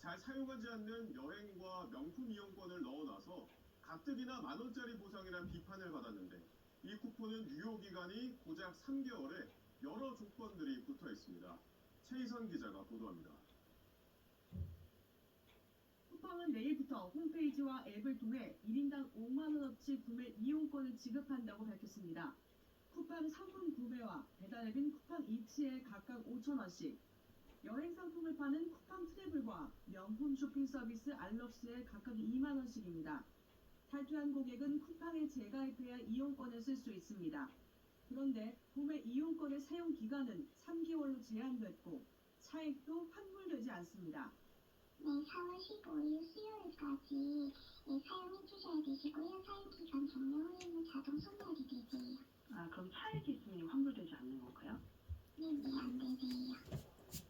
잘 사용하지 않는 여행과 명품 이용권을 넣어놔서 가뜩이나 만원짜리 보상이란 비판을 받았는데 이 쿠폰은 유효기간이 고작 3개월에 여러 조건들이 붙어 있습니다. 최희선 기자가 보도합니다. 쿠팡은 내일부터 홈페이지와 앱을 통해 1인당 5만원어치 구매 이용권을 지급한다고 밝혔습니다. 쿠팡 상품 구매와 배달 앱인 쿠팡 이츠에 각각 5,000원씩, 여행 상품을 파는 쿠팡 트래블과 명품 쇼핑 서비스 알럭스에 각각 2만원씩입니다. 탈퇴한 고객은 쿠팡에 재가입해야 이용권을 쓸 수 있습니다. 그런데 구매 이용권의 사용 기간은 3개월로 제한됐고 차액도 환불되지 않습니다. 네, 4월 15일 수요일까지 사용해 주셔야 되시고요. 사용 기간 종료 후에는 자동 소멸이 되세요. 그럼 차액이 있으니 환불되지 않는 건가요? 네, 안 되세요.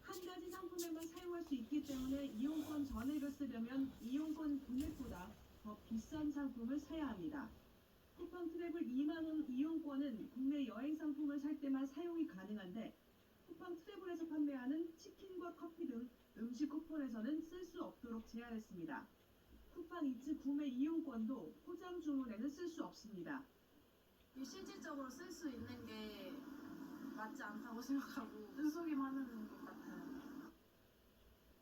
한 가지 상품에만 사용할 수 있기 때문에 이용권 전액을 쓰려면 이용권 금액보다 더 비싼 상품을 사야 합니다. 쿠팡 트래블 2만원 이용권은 국내 여행 상품을 살 때만 사용이 가능한데 쿠팡 트래블에서 판매하는 치킨과 커피 등 음식 쿠폰에서는 쓸 수 없도록 제한했습니다. 쿠팡 이츠 구매 이용권도 포장 주문에는 쓸 수 없습니다. 실질적으로 쓸 수 있는 게 맞지 않다고 생각하고 쓴소리만 하는 것 같아요.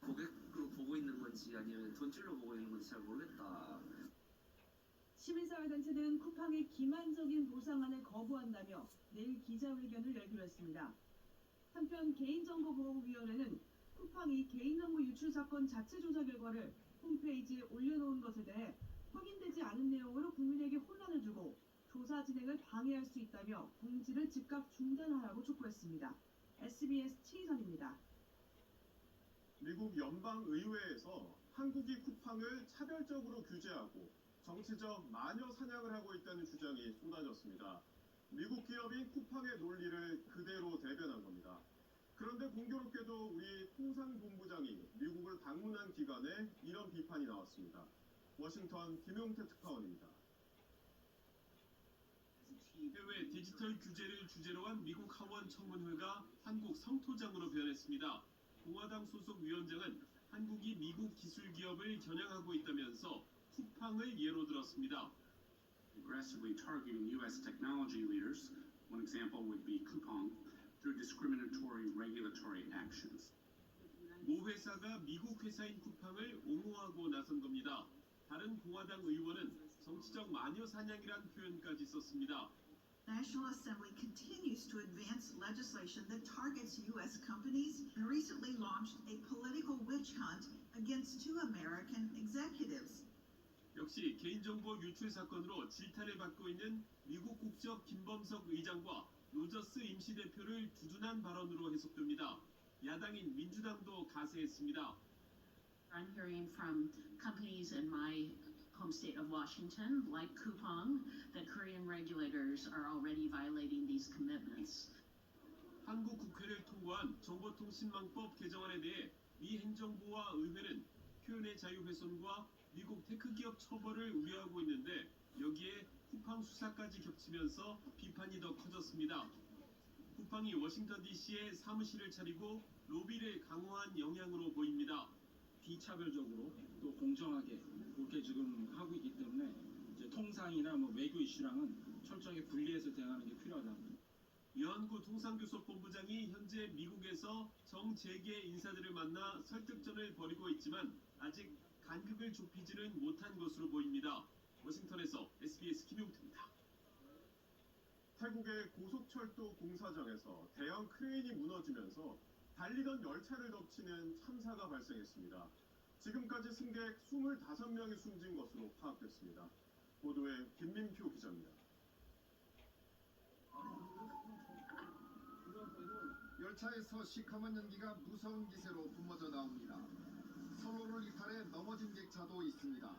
고객으로 보고 있는 건지 아니면 돈줄로 보고 있는 건지 잘 모르겠다. 시민사회단체는 쿠팡의 기만적인 보상안을 거부한다며 내일 기자회견을 열기로 했습니다. 한편 개인정보보호위원회는 쿠팡이 개인정보 유출 사건 자체 조사 결과를 홈페이지에 올려놓은 것에 대해 확인되지 않은 내용으로 국민에게 혼란을 주고 조사 진행을 방해할 수 있다며 공지를 즉각 중단하라고 촉구했습니다. SBS 최희선입니다. 미국 연방의회에서 한국이 쿠팡을 차별적으로 규제하고 정치적 마녀 사냥을 하고 있다는 주장이 쏟아졌습니다. 미국 기업인 쿠팡의 논리를 그대로 대변한 겁니다. 그런데 공교롭게도 우리 통상본부장이 미국을 방문한 기간에 이런 비판이 나왔습니다. 워싱턴 김용태 특파원입니다. 해외 디지털 규제를 주제로 한 미국 하원 청문회가 한국 성토장으로 변했습니다. 공화당 소속 위원장은 한국이 미국 기술 기업을 겨냥하고 있다면서 쿠팡을 예로 들었습니다. Aggressively targeting U.S. technology leaders. One example would be Coupang through discriminatory regulatory actions. 모 회사가 미국 회사인 쿠팡을 옹호하고 나선 겁니다. 다른 공화당 의원은 정치적 마녀 사냥이란 표현까지 썼습니다. National Assembly continues to advance legislation that targets U.S. companies and recently launched a political witch hunt against two American executives. 역시 개인정보 유출 사건으로 질타를 받고 있는 미국 국적 김범석 의장과 로저스 임시대표를 두둔한 발언으로 해석됩니다. 야당인 민주당도 가세했습니다. I'm hearing from companies in my home state of Washington, like Coupang, that Korean regulators are already violating these commitments. 한국 국회를 통과한 정보통신망법 개정안에 대해 미 행정부와 의회는 표현의 자유 훼손과 미국 테크 기업 처벌을 우려하고 있는데 여기에 쿠팡 수사까지 겹치면서 비판이 더 커졌습니다. 쿠팡이 워싱턴 DC에 사무실을 차리고 로비를 강화한 영향으로 보입니다. 비차별적으로 또 공정하게 그렇게 지금 하고 있기 때문에 이제 통상이나 외교 이슈랑은 철저하게 분리해서 대응하는 게 필요하다. 유한구 통상교섭본부장이 현재 미국에서 정재계 인사들을 만나 설득전을 벌이고 있지만 아직 간극을 좁히지는 못한 것으로 보입니다. 워싱턴에서 SBS 김용태입니다. 태국의 고속철도 공사장에서 대형 크레인이 무너지면서 달리던 열차를 덮치는 참사가 발생했습니다. 지금까지 승객 25명이 숨진 것으로 파악됐습니다. 보도에 김민표 기자입니다. 열차에서 시커먼 연기가 무서운 기세로 뿜어져 나옵니다. 선로를 이탈해 넘어진 객차도 있습니다.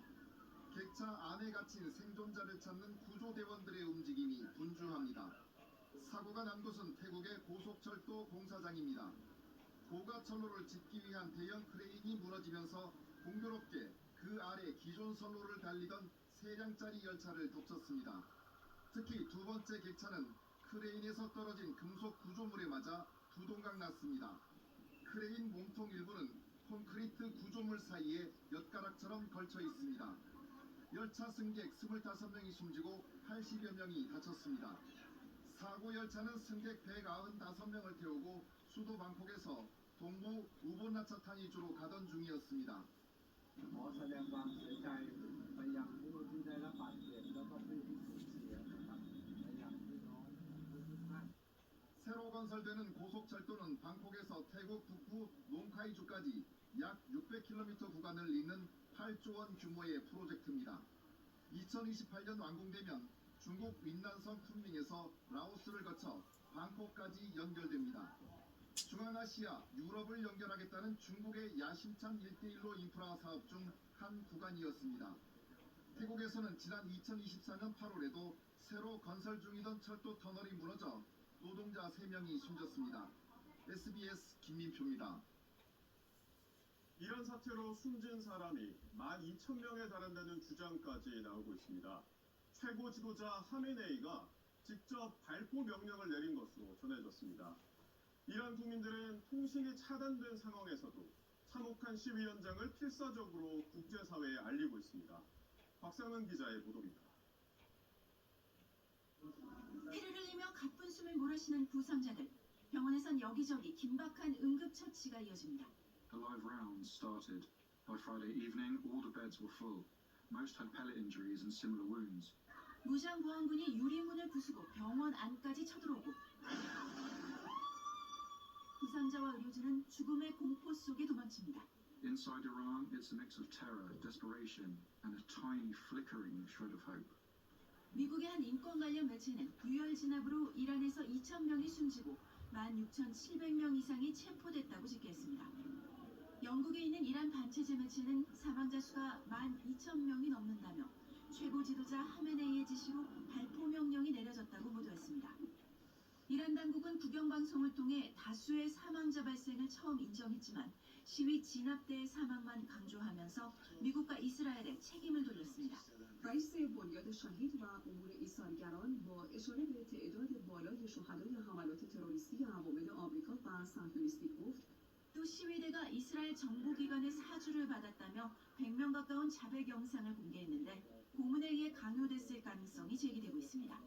객차 안에 갇힌 생존자를 찾는 구조대원들의 움직임이 분주합니다. 사고가 난 곳은 태국의 고속철도 공사장입니다. 고가철로를 짓기 위한 대형 크레인이 무너지면서 공교롭게 그 아래 기존 선로를 달리던 3량짜리 열차를 덮쳤습니다. 특히 두 번째 객차는 크레인에서 떨어진 금속 구조물에 맞아 두 동강 났습니다. 크레인 몸통 일부는 콘크리트 구조물 사이에 엿가락처럼 걸쳐 있습니다. 열차 승객 25명이 숨지고 80여 명이 다쳤습니다. 사고 열차는 승객 195명을 태우고 수도 방콕에서 동부 우본나차탄이 주로 가던 중이었습니다. 새로 건설되는 고속철도는 방콕에서 태국 북부 롱카이주까지 약 600km 구간을 잇는 8조 원 규모의 프로젝트입니다. 2028년 완공되면 중국 윈난성 쿤밍에서 라오스를 거쳐 방콕까지 연결됩니다. 중앙아시아, 유럽을 연결하겠다는 중국의 야심찬 1대1로 인프라 사업 중 한 구간이었습니다. 태국에서는 지난 2024년 8월에도 새로 건설 중이던 철도 터널이 무너져 노동자 3명이 숨졌습니다. SBS 김민표입니다. 이란 사태로 숨진 사람이 12,000명에 달한다는 주장까지 나오고 있습니다. 최고 지도자 하메네이가 직접 발포 명령을 내린 것으로 전해졌습니다. 이란 국민들은 통신이 차단된 상황에서도 참혹한 시위 현장을 필사적으로 국제사회에 알리고 있습니다. 박상은 기자의 보도입니다. 피를 흘리며 가쁜 숨을 몰아쉬는 부상자들. 병원에선 여기저기 긴박한 응급처치가 이어집니다. The live rounds started. By Friday evening, all the beds were full. Most had pellet injuries and similar wounds. 무장보안군이 유리문을 부수고 병원 안까지 쳐들어오고 부상자와 의료진은 죽음의 공포 속에 도망칩니다. Inside Iran, it's a mix of terror, desperation, and a tiny flickering shred of hope. 미국의 한 인권 관련 매체는 유혈 진압으로 이란에서 2,000명이 숨지고 16,700명 이상이 체포됐다고 집계했습니다. 영국에 있는 이란 반체제 매체는 사망자 수가 12,000명이 넘는다며 최고 지도자 하메네이의 지시로 발포 명령이 내려졌다고 보도했습니다. 이란 당국은 국영방송을 통해 다수의 사망자 발생을 처음 인정했지만 시위 진압대의 사망만 강조하면서 미국과 이스라엘에 책임을 돌렸습니다. رئیس بنیاد شهید و امور ایثارگران با اشاره به تعداد بالای شهدای حملات تروریستی عوامل آمریکا و صهیونیستی گفت 또 시위대가 이스라엘 정보기관의 사주를 받았다며 100명 가까운 자백 영상을 공개했는데 고문에 의해 강요됐을 가능성이 제기되고 있습니다.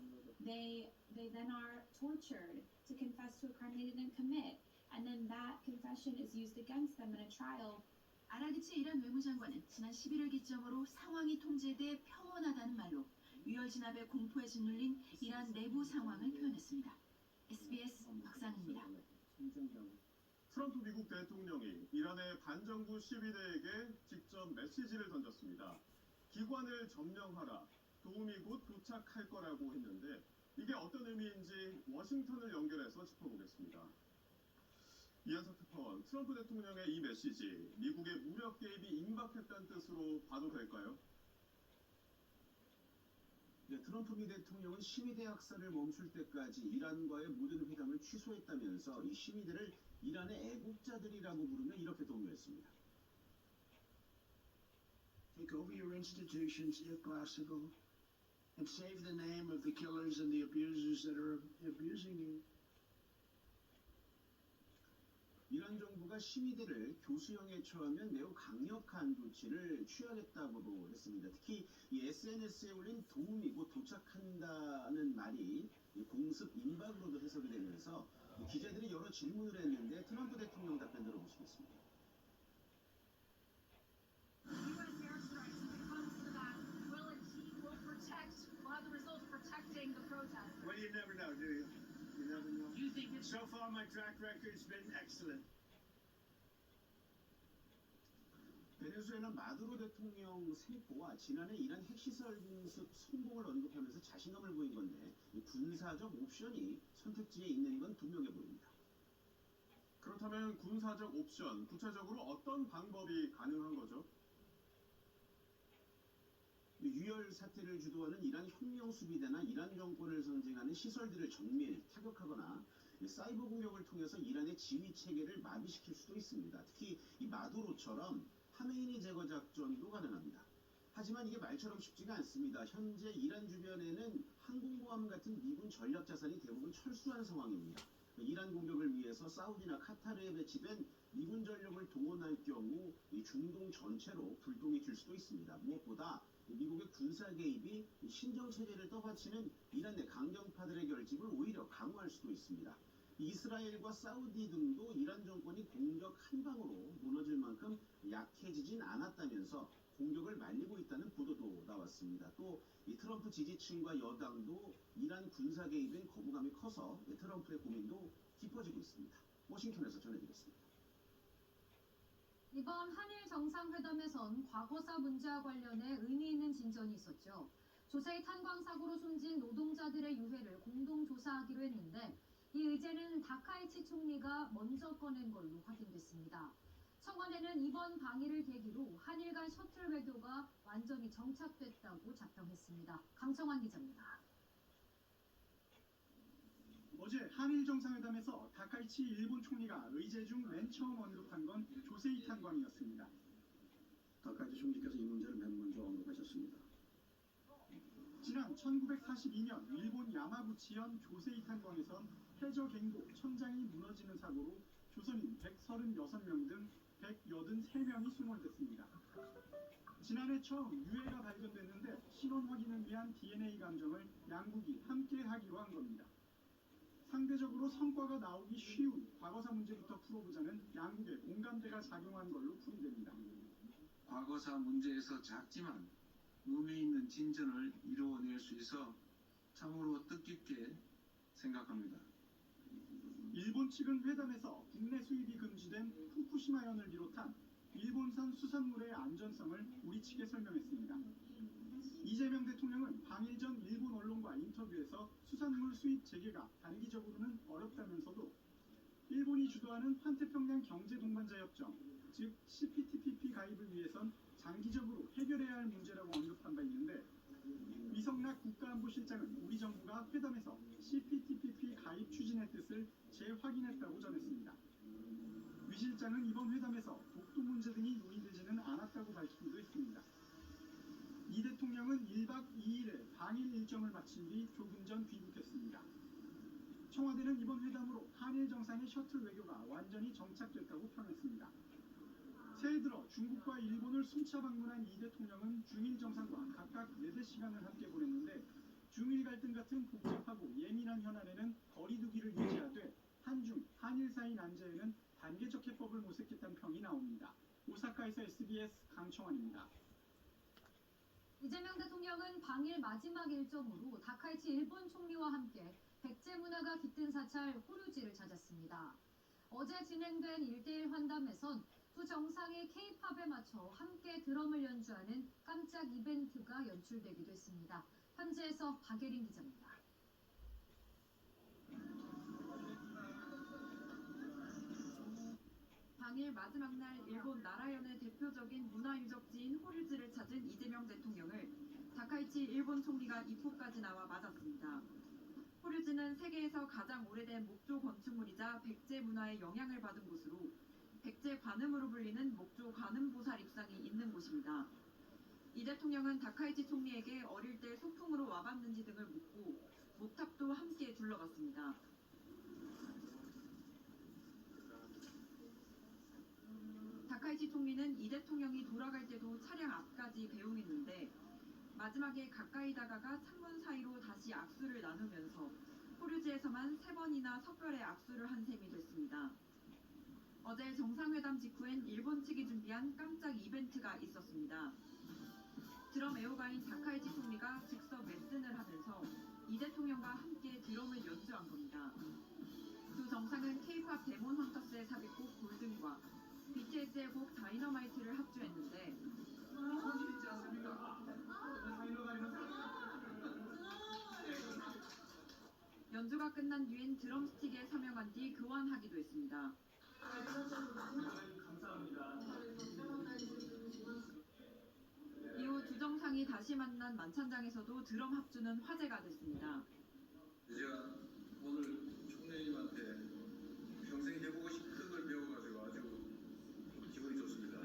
They then are tortured to confess to a crime they didn't commit, and then that confession is used against them in a trial. 아라기치 이란 외무장관은 지난 11일 기점으로 상황이 통제돼 평온하다는 말로 유혈 진압의 공포에 짓눌린 이란 내부 상황을 표현했습니다. SBS 박상입니다. 트럼프 미국 대통령이 이란의 반정부 시위대에게 직접 메시지를 던졌습니다. 기관을 점령하라. 도움이 곧 도착할 거라고 했는데 이게 어떤 의미인지 워싱턴을 연결해서 짚어보겠습니다. 이한석 특파원, 트럼프 대통령의 이 메시지, 미국의 무력 개입이 임박했다는 뜻으로 봐도 될까요? 네, 트럼프 미 대통령은 시위대 학살을 멈출 때까지 이란과의 모든 회담을 취소했다면서 이 시위대를 이란의 애국자들이라고 부르며 이렇게 독려했습니다. Take over your institutions if possible and save the name of the killers and the abusers that are abusing you. 이란 정부가 시위대를 교수형에 처하면 매우 강력한 조치를 취하겠다고도 했습니다. 특히 이 SNS에 올린 도움이 곧 도착한다는 말이 공습 임박으로도 해석이 되면서 기자들이 여러 질문을 했는데 트럼프 대통령 답변 들어보시겠습니다. Well, you never know, do you? You never know. So far, my track record's been excellent. 베네수엘라 마두로 대통령 생포와 지난해 이란 핵시설 공습 성공을 언급하면서 자신감을 보인 건데 이 군사적 옵션이 선택지에 있는 건 분명해 보입니다. 그렇다면 군사적 옵션, 구체적으로 어떤 방법이 가능한 거죠? 유혈 사태를 주도하는 이란 혁명수비대나 이란 정권을 상징하는 시설들을 정밀 타격하거나 사이버 공격을 통해서 이란의 지휘 체계를 마비시킬 수도 있습니다. 특히 이 마두로처럼 하메이니 제거 작전도 가능합니다. 하지만 이게 말처럼 쉽지가 않습니다. 현재 이란 주변에는 항공모함 같은 미군 전략 자산이 대부분 철수한 상황입니다. 이란 공격을 위해서 사우디나 카타르에 배치된 미군 전력을 동원할 경우 이 중동 전체로 불똥이 튈 수도 있습니다. 무엇보다 미국의 군사 개입이 신정 체제를 떠받치는 이란 내 강경파들의 결집을 오히려 강화할 수도 있습니다. 이스라엘과 사우디 등도 이란 정권이 공격 한 방으로 무너질 만큼 약해지진 않았다면서 공격을 말리고 있다는 보도도 나왔습니다. 또 이 트럼프 지지층과 여당도 이란 군사 개입엔 거부감이 커서 트럼프의 고민도 깊어지고 있습니다. 워싱턴에서 전해드리겠습니다. 이번 한일 정상회담에선 과거사 문제와 관련해 의미 있는 진전이 있었죠. 조세이 탄광 사고로 숨진 노동자들의 유해를 공동 조사하기로 했는데 이 의제는 다카이치 총리가 먼저 꺼낸 걸로 확인됐습니다. 청와대는 이번 방일을 계기로 한일 간 셔틀 외교가 완전히 정착됐다고 자평했습니다. 강청환 기자입니다. 어제 한일 정상회담에서 다카이치 일본 총리가 의제 중 맨 처음 언급한 건 조세이 탄광이었습니다. 다카이치 총리께서 이 문제를 맨 먼저 언급하셨습니다. 지난 1942년 일본 야마구치현 조세이 탄광에선 해저 갱도 천장이 무너지는 사고로 조선인 136명 등 183명이 수몰됐습니다. 지난해 처음 유해가 발견됐는데 신원 확인을 위한 DNA 감정을 양국이 함께 하기로 한 겁니다. 상대적으로 성과가 나오기 쉬운 과거사 문제부터 풀어보자는 양국의 공감대가 작용한 걸로 풀이됩니다. 과거사 문제에서 작지만 의미 있는 진전을 이루어낼 수 있어 참으로 뜻깊게 생각합니다. 일본 측은 회담에서 국내 수입이 금지된 후쿠시마현을 비롯한 일본산 수산물의 안전성을 우리 측에 설명했습니다. 이재명 대통령은 방일 전 일본 언론과 인터뷰에서 수산물 수입 재개가 단기적으로는 어렵다면서도 일본이 주도하는 환태평양 경제동반자협정, 즉 CPTPP 가입을 위해선 장기적으로 해결해야 할 문제라고 언급한 바 있는데 위성락 국가안보실장은 우리 정부가 회담에서 CPTPP 가입 추진의 뜻을 재확인했다고 전했습니다. 위 실장은 이번 회담에서 독도 문제 등이 논의되지는 않았다고 밝히기도 했습니다. 이 대통령은 1박 2일의 방일 일정을 마친 뒤 조금 전 귀국했습니다. 청와대는 이번 회담으로 한일 정상의 셔틀 외교가 완전히 정착됐다고 평했습니다. 새해 들어 중국과 일본을 순차 방문한 이 대통령은 중일 정상과 각각 4대 시간을 함께 보냈는데 중일 갈등 같은 복잡하고 예민한 현안에는 거리 두기를 유지하되 한중, 한일 사이 난제에는 단계적 해법을 모색했다는 평이 나옵니다. 오사카에서 SBS 강청환입니다. 이재명 대통령은 방일 마지막 일정으로 다카이치 일본 총리와 함께 백제 문화가 깃든 사찰 호류지를 찾았습니다. 어제 진행된 1대1 환담에선 두 정상이 K-팝에 맞춰 함께 드럼을 연주하는 깜짝 이벤트가 연출되기도 했습니다. 현지에서 박예린 기자입니다. 방일 마지막 날 일본 나라현의 대표적인 문화유적지인 호류지를 찾은 이재명 대통령을 다카이치 일본 총리가 입구까지 나와 맞았습니다. 호류지는 세계에서 가장 오래된 목조 건축물이자 백제 문화의 영향을 받은 곳으로 백제 관음으로 불리는 목조 관음보살 입상이 있는 곳입니다. 이 대통령은 다카이치 총리에게 어릴 때 소풍으로 와봤는지 등을 묻고 목탑도 함께 둘러봤습니다. 다카이치 총리는 이 대통령이 돌아갈 때도 차량 앞까지 배웅했는데 마지막에 가까이 다가가 창문 사이로 다시 악수를 나누면서 호류지에서만 3번이나 석별의 악수를 한 셈이 됐습니다. 어제 정상회담 직후엔 일본 측이 준비한 깜짝 이벤트가 있었습니다. 드럼 애호가인 다카이치 총리가 즉석 레슨을 하면서 이 대통령과 함께 드럼을 연주한 겁니다. 두 정상은 K-팝 데몬 헌터스의 삽입곡 골든과 BTS의 곡 다이너마이트를 합주했는데 연주가 끝난 뒤엔 드럼스틱에 서명한 뒤 교환하기도 했습니다. 이후 두 정상이 다시 만난 만찬장에서도 드럼 합주는 화제가 됐습니다. 제가 오늘 총리님한테 평생 해보고 싶은 걸 배워가지고 아주 기분이 좋습니다.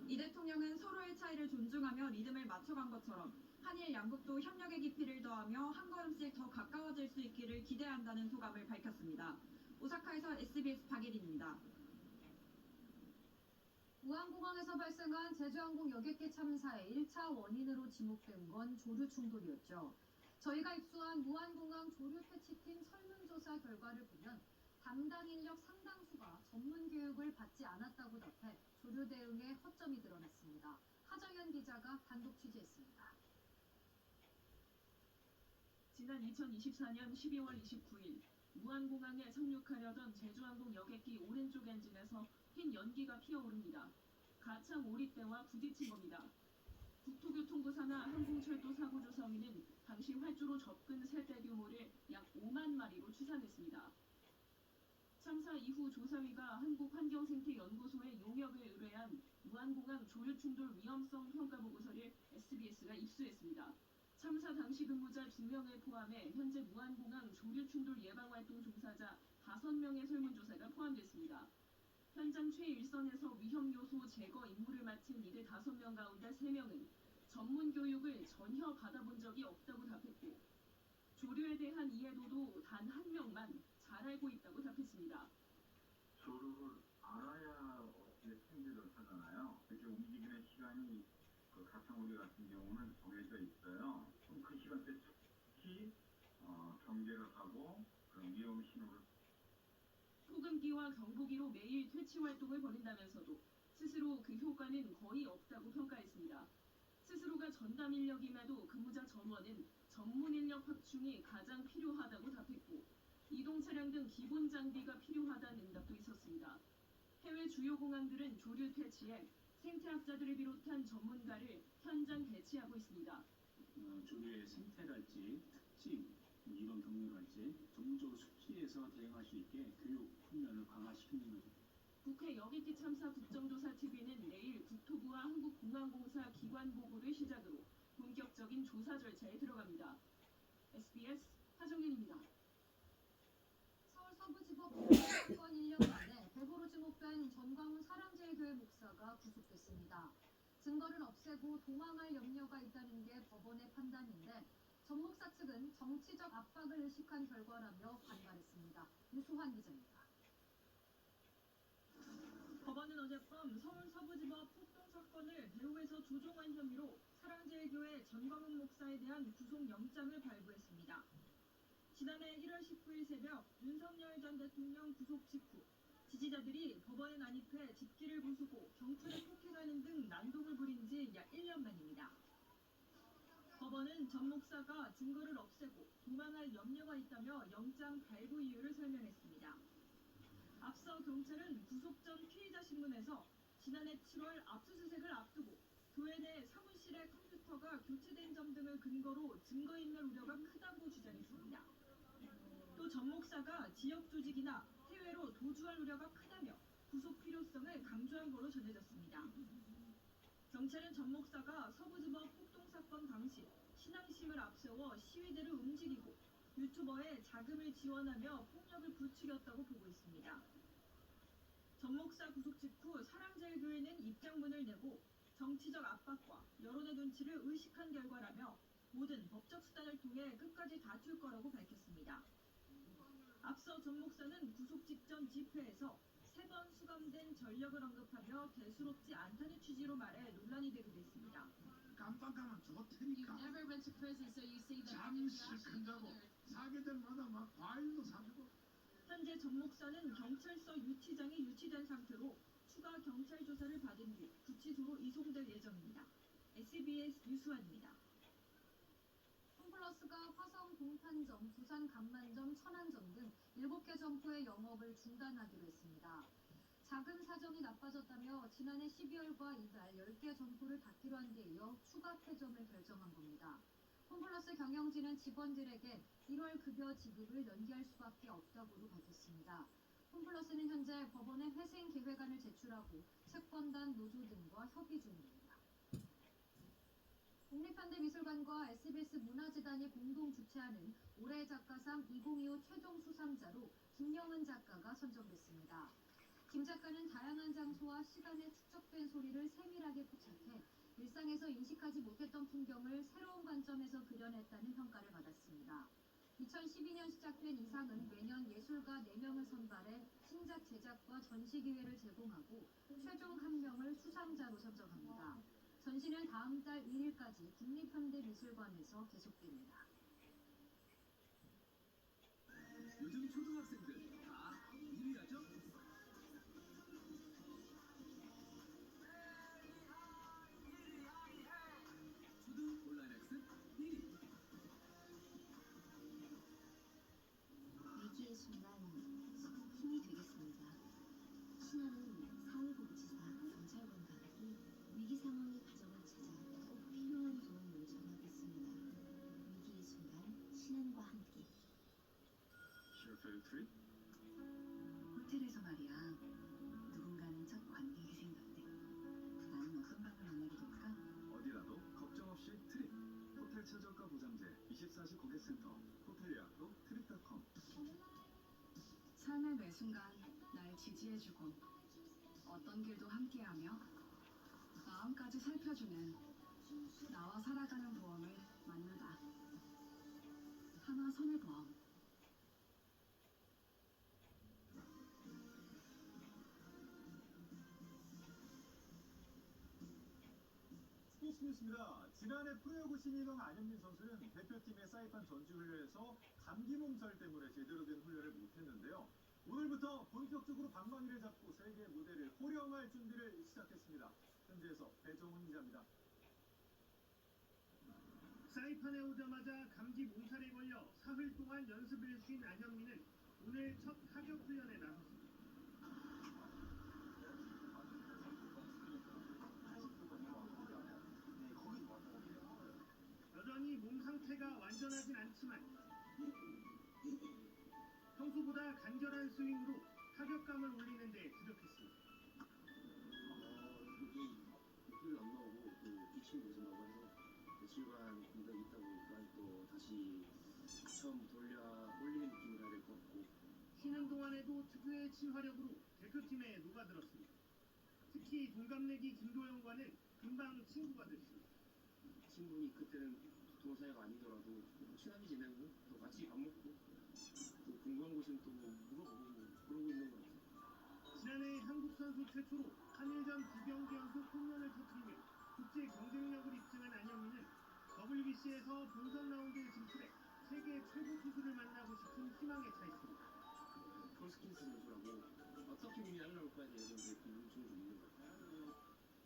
이 대통령은 서로의 차이를 존중하며 리듬을 맞춰간 것처럼 한일 양국도 협력의 깊이를 더하며 한 걸음씩 더 가까워질 수 있기를 기대한다는 소감을 밝혔습니다. 오사카에서 SBS 박예린입니다. 무안공항에서 발생한 제주항공 여객기 참사의 1차 원인으로 지목된 건 조류 충돌이었죠. 저희가 입수한 무안공항 조류 퇴치팀 설문조사 결과를 보면 담당 인력 상당수가 전문 교육을 받지 않았다고 답해 조류 대응에 허점이 드러났습니다. 하정현 기자가 단독 취재했습니다. 지난 2024년 12월 29일 무안공항에 착륙하려던 제주항공 여객기 오른쪽 엔진에서 흰 연기가 피어오릅니다. 가창 오립대와 부딪힌 겁니다. 국토교통부 산하 항공철도 사고조사위는 당시 활주로 접근 세대 규모를 약 5만 마리로 추산했습니다. 참사 이후 조사위가 한국환경생태연구소에 용역을 의뢰한 무안공항 조류충돌 위험성 평가 보고서를 SBS가 입수했습니다. 참사 당시 근무자 2명을 포함해 현재 무안공항 조류충돌 예방활동 종사자 5명의 설문조사가 포함됐습니다. 현장 최일선에서 위험요소 제거 임무를 맡은 이들 5명 가운데 3명은 전문 교육을 전혀 받아본 적이 없다고 답했고 조류에 대한 이해도도 단 1명만 잘 알고 있다고 답했습니다. 조류를 알아야 생리를 하잖아요. 이렇게 움직이는 시간이 그 가창오리 같은 경우는 정해져 있어요. 그럼 그 시간대 특히 경계를 하고 그런 위험 신호를 소금기와 경보기로 매일 퇴치 활동을 벌인다면서도 스스로 그 효과는 거의 없다고 평가했습니다. 스스로가 전담 인력임에도 근무자 전원은 전문 인력 확충이 가장 필요하다고 답했고 이동 차량 등 기본 장비가 필요하다는 응답도 있었습니다. 해외 주요 공항들은 조류 퇴치에 생태학자들을 비롯한 전문가를 현장 배치하고 있습니다. 조류의 생태랄지 특징, 이론 경로랄지 전문적으로 숙지해서 대응할 수 있게 교육, 훈련을 강화시키는 거죠. 국회 여객기 참사 국정조사TV는 내일 국토부와 한국공항공사 기관 보고를 시작으로 본격적인 조사 절차에 들어갑니다. SBS 하정윤입니다. 서울 서부지법 사건 1년 만에 배보로 지목된 전광훈 사랑제일교회 목사가 구속됐습니다. 증거를 없애고 도망할 염려가 있다는 게 법원의 판단인데 전 목사 측은 정치적 압박을 의식한 결과라며 반발했습니다. 유수환 기자입니다. 법원은 어젯밤 서울 서부지법 폭동 사건을 배후에서 조종한 혐의로 사랑제일교회 전광훈 목사에 대한 구속영장을 발부했습니다. 지난해 1월 19일 새벽 윤석열 전 대통령 구속 직후 지지자들이 법원에 난입해 집기를 부수고 경찰을 폭행하는 등 난동을 부린 지 약 1년 만입니다. 법원은 전 목사가 증거를 없애고 도망할 염려가 있다며 영장 발부 이유를 설명했습니다. 앞서 경찰은 구속 전 피의자 신문에서 지난해 7월 압수수색을 앞두고 교회 내 사무실의 컴퓨터가 교체된 점 등을 근거로 증거인멸 우려가 크다고 주장했습니다. 또 전 목사가 지역 조직이나 해외로 도주할 우려가 크다며 구속 필요성을 강조한 걸로 전해졌습니다. 경찰은 전 목사가 서부지법 폭동 사건 당시 신앙심을 앞세워 시위대를 움직이고 유튜버에 자금을 지원하며 폭력을 부추겼다고 보고 있습니다. 전 목사 구속 직후 사랑제일교회는 입장문을 내고 정치적 압박과 여론의 눈치를 의식한 결과라며 모든 법적 수단을 통해 끝까지 다툴 거라고 밝혔습니다. 앞서 전 목사는 구속 직전 집회에서 3번 수감된 전력을 언급하며 대수롭지 않다는 취지로 말해 논란이 되기도 했습니다. 깜빡하면 좋을 테니까 잠시 큰다고 사게 될 마다 막 과일도 사주고. 현재 전 목사는 경찰서 유치장에 유치된 상태로 추가 경찰 조사를 받은 뒤 구치소로 이송될 예정입니다. SBS 유수환입니다. 홈플러스가 화성 동탄점, 부산 감만점, 천안점 등 7개 점포의 영업을 중단하기로 했습니다. 자금 사정이 나빠졌다며 지난해 12월과 이달 10개 점포를 닫기로 한 데 이어 추가 폐점을 결정한 겁니다. 홈플러스 경영진은 직원들에게 1월 급여 지급을 연기할 수밖에 없다고 밝혔습니다. 홈플러스는 현재 법원에 회생 계획안을 제출하고 채권단 노조 등과 협의 중입니다. 국립현대미술관과 SBS 문화재단이 공동 주최하는 올해 작가상 2025 최종 수상자로 김영은 작가가 선정됐습니다. 김 작가는 다양한 장소와 시간에 축적된 소리를 세밀하게 포착해 일상에서 인식하지 못했던 풍경을 새로운 관점에서 그려냈다는 평가를 받았습니다. 2012년 시작된 이 상은 매년 예술가 4명을 선발해 신작 제작과 전시 기회를 제공하고 최종 한 명을 수상자로 선정합니다. 전시는 다음 달 1일까지 국립현대미술관에서 계속됩니다. 요즘 초등학생들 다 일위하죠? 초등 온라인 학습 1위. 위기의 순간 힘이 되겠습니다. 신하는 사회복지사 경찰관 가족이 위기 상황에 가져갈 제자 꼭 필요한 도움을 전하겠습니다. 위기의 순간 신한과 함께. Sure 3? 호텔에서 말이야. 누군가는 첫 관객이 생겼대. 나는 어떤 방을 만나게 될까? 어디라도 걱정 없이 트립. 호텔 최저가 보장제 24시 고객센터. 호텔 예약도 트립.com. 삶의 매 순간 날 지지해주고 어떤 길도 함께하며 마음까지 살펴주는 나와 살아가는 보험을 만나다. 하나손해보험. 스포츠 뉴스입니다. 지난해 프로야구 신인왕 안현민 선수는 대표팀의 사이판 전주 훈련에서 감기 몸살 때문에 제대로 된 훈련을 못했는데요. 오늘부터 본격적으로 방망이를 잡고 세계 무대를 호령할 준비를 시작했습니다. 현지에서 배정훈 기자입니다. 사이판에 오자마자 감기 몸살에 걸려 사흘 동안 연습을 쉰 안현민은 오늘 첫 타격 훈련에 나섰습니다. 여전히 몸 상태가 완전하진 않지만 평소보다 간절한 스윙으로 타격감을 올리는 데 주력했습니다. 느낌이 안 나오고 또 기침이 계속 나고 해서 며칠간 공백이 있다 보니까 또 다시 처음 올리는 느낌을 해야 될 것 같고. 쉬는 동안에도 특유의 친화력으로 대표팀에 녹아들었습니다. 특히 동갑내기 김도영과는 금방 친구가 됐습니다. 친분이 그때는 동사이가 아니더라도 친하게 지내고 또 같이 밥 먹고 또 궁금한 곳은 또 물어보고 그러고 있는 것 같아요. 지난해 한국 선수 최초로 한일전 2경기 연속 홈런을 터뜨리며 국제 경쟁력을 입증한 안현민은 WBC에서 본선 라운드에 진출해 세계 최고 투수를 만나고 싶은 희망에 차 있습니다. 폴스킨스 선수라고 어떻게 운이 안 나올까에 대해서 되게 궁금증이 좀 있는 것 같아요.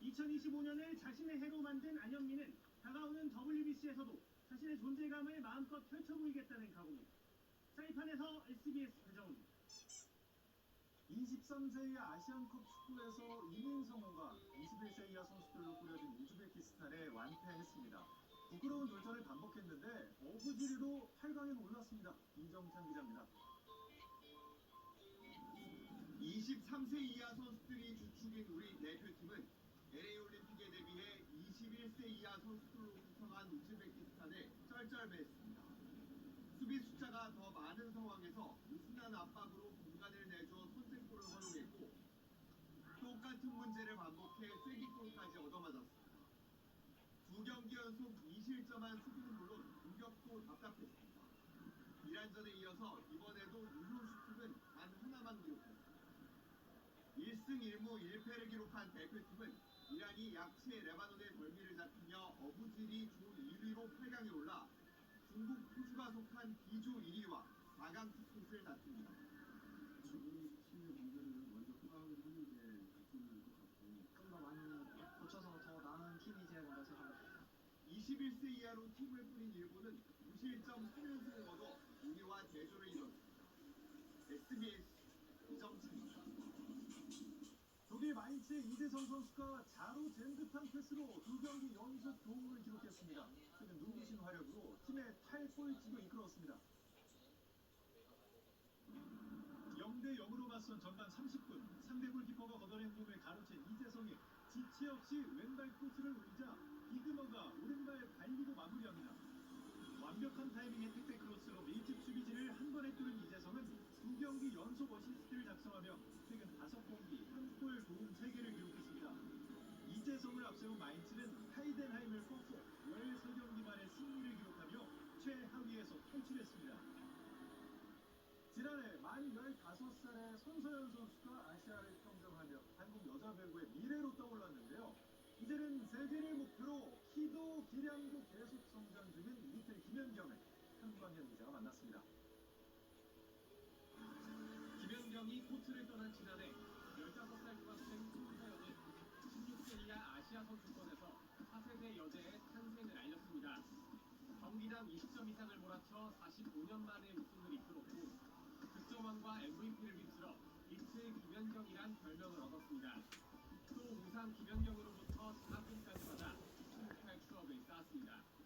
2025년을 자신의 해로 만든 안현민은 다가오는 WBC에서도 자신의 존재감을 마음껏 펼쳐 보이겠다는 각오입니다. 사이판에서 SBS 배정훈입니다. 23세 이하 아시안컵 축구에서 이민성호가 21세 이하 선수들로 꾸려진 우즈베키스탄에 완패했습니다. 부끄러운 돌전을 반복했는데 어부지리로 8강에 올랐습니다. 이정찬 기자입니다. 23세 이하 선수들이 주축인 우리 대표팀은 LA 올림픽에 대비해 21세 이하 선수들로 구성한 우즈베키스탄에 쩔쩔매했습니다. 수비 숫자가 더 많은 상황에서 느슨한 압박으로 공간을 내줘 선제골을 허용했고 똑같은 문제를 반복해 쐐기골까지 얻어맞았습니다. 두 경기 연속 2실점한 수비는 물론 공격도 답답했습니다. 이란전에 이어서 이번에도 물론 슈팅은 단 하나만 기록했습니다. 1승 1무 1패를 기록한 대표팀은 이란이 약체 레바논의 덜미를 잡히며 어부지리 조 2위로 8강에 올라 중국 호주가 속한 B조 1위와 4강 티켓을 다툽니다. 지금 팀의 분들은 먼저 후방을 하는 게 좋을 것 같고 좀 더 많이 고쳐서 더 나은 팀이 돼야 된다 생각합니다. 21세 이하로 팀을 꾸린 일본은 무실점 3연승을 거둬 2위와 대조를 이뤘습니다. SBS 이정찬입니다. 독일 마인츠의 이재성 선수가 자로 잰 듯한 패스로 두 경기 연속 도움을 기록했습니다. 그는 눈부신 화력으로 팀의 탈골찌도 이끌었습니다. 0대 0으로 맞선 전반 30분 상대 골키퍼가 걷어낸 몸을 가로챈 이재성이 지체 없이 왼발 코스를 올리자 비그머가 오른발 발리고 마무리합니다. 완벽한 타이밍의 택배 크로스로 밀집 수비진을 한 번에 뚫은 이재성은 두 경기 연속 어시스트를 작성하며 최근 5경기 한 골 도움 3개를 기록했습니다. 이재성을 앞세운 마인츠는 하이덴하임을 꺾고 13경기 만에 승리를 기록하며 최하위에서 탈출했습니다. 지난해 만 15살의 손소연 선수가 아시아를 평정하며 한국 여자 배구의 미래로 떠올랐는데요. 이제는 세계를 목표로 키도 기량도 계속 성장 중인 리틀 김연경을 한광현 기자가 만났습니다. 김연경이 코트를 떠난 지난해 15살 중학생 손소연은 16세 이하 아시아 선수권에서 4세대 여제의 탄생을 알렸습니다. 경기당 20점 이상을 몰아쳐 45년 만에 우승을 이끌었고 득점왕과 MVP를 휩쓸어 리틀 김연경이란 별명을 얻었습니다. 또 우상 김연경으로부터 장학금까지 받아 행복할 추억을 쌓았습니다.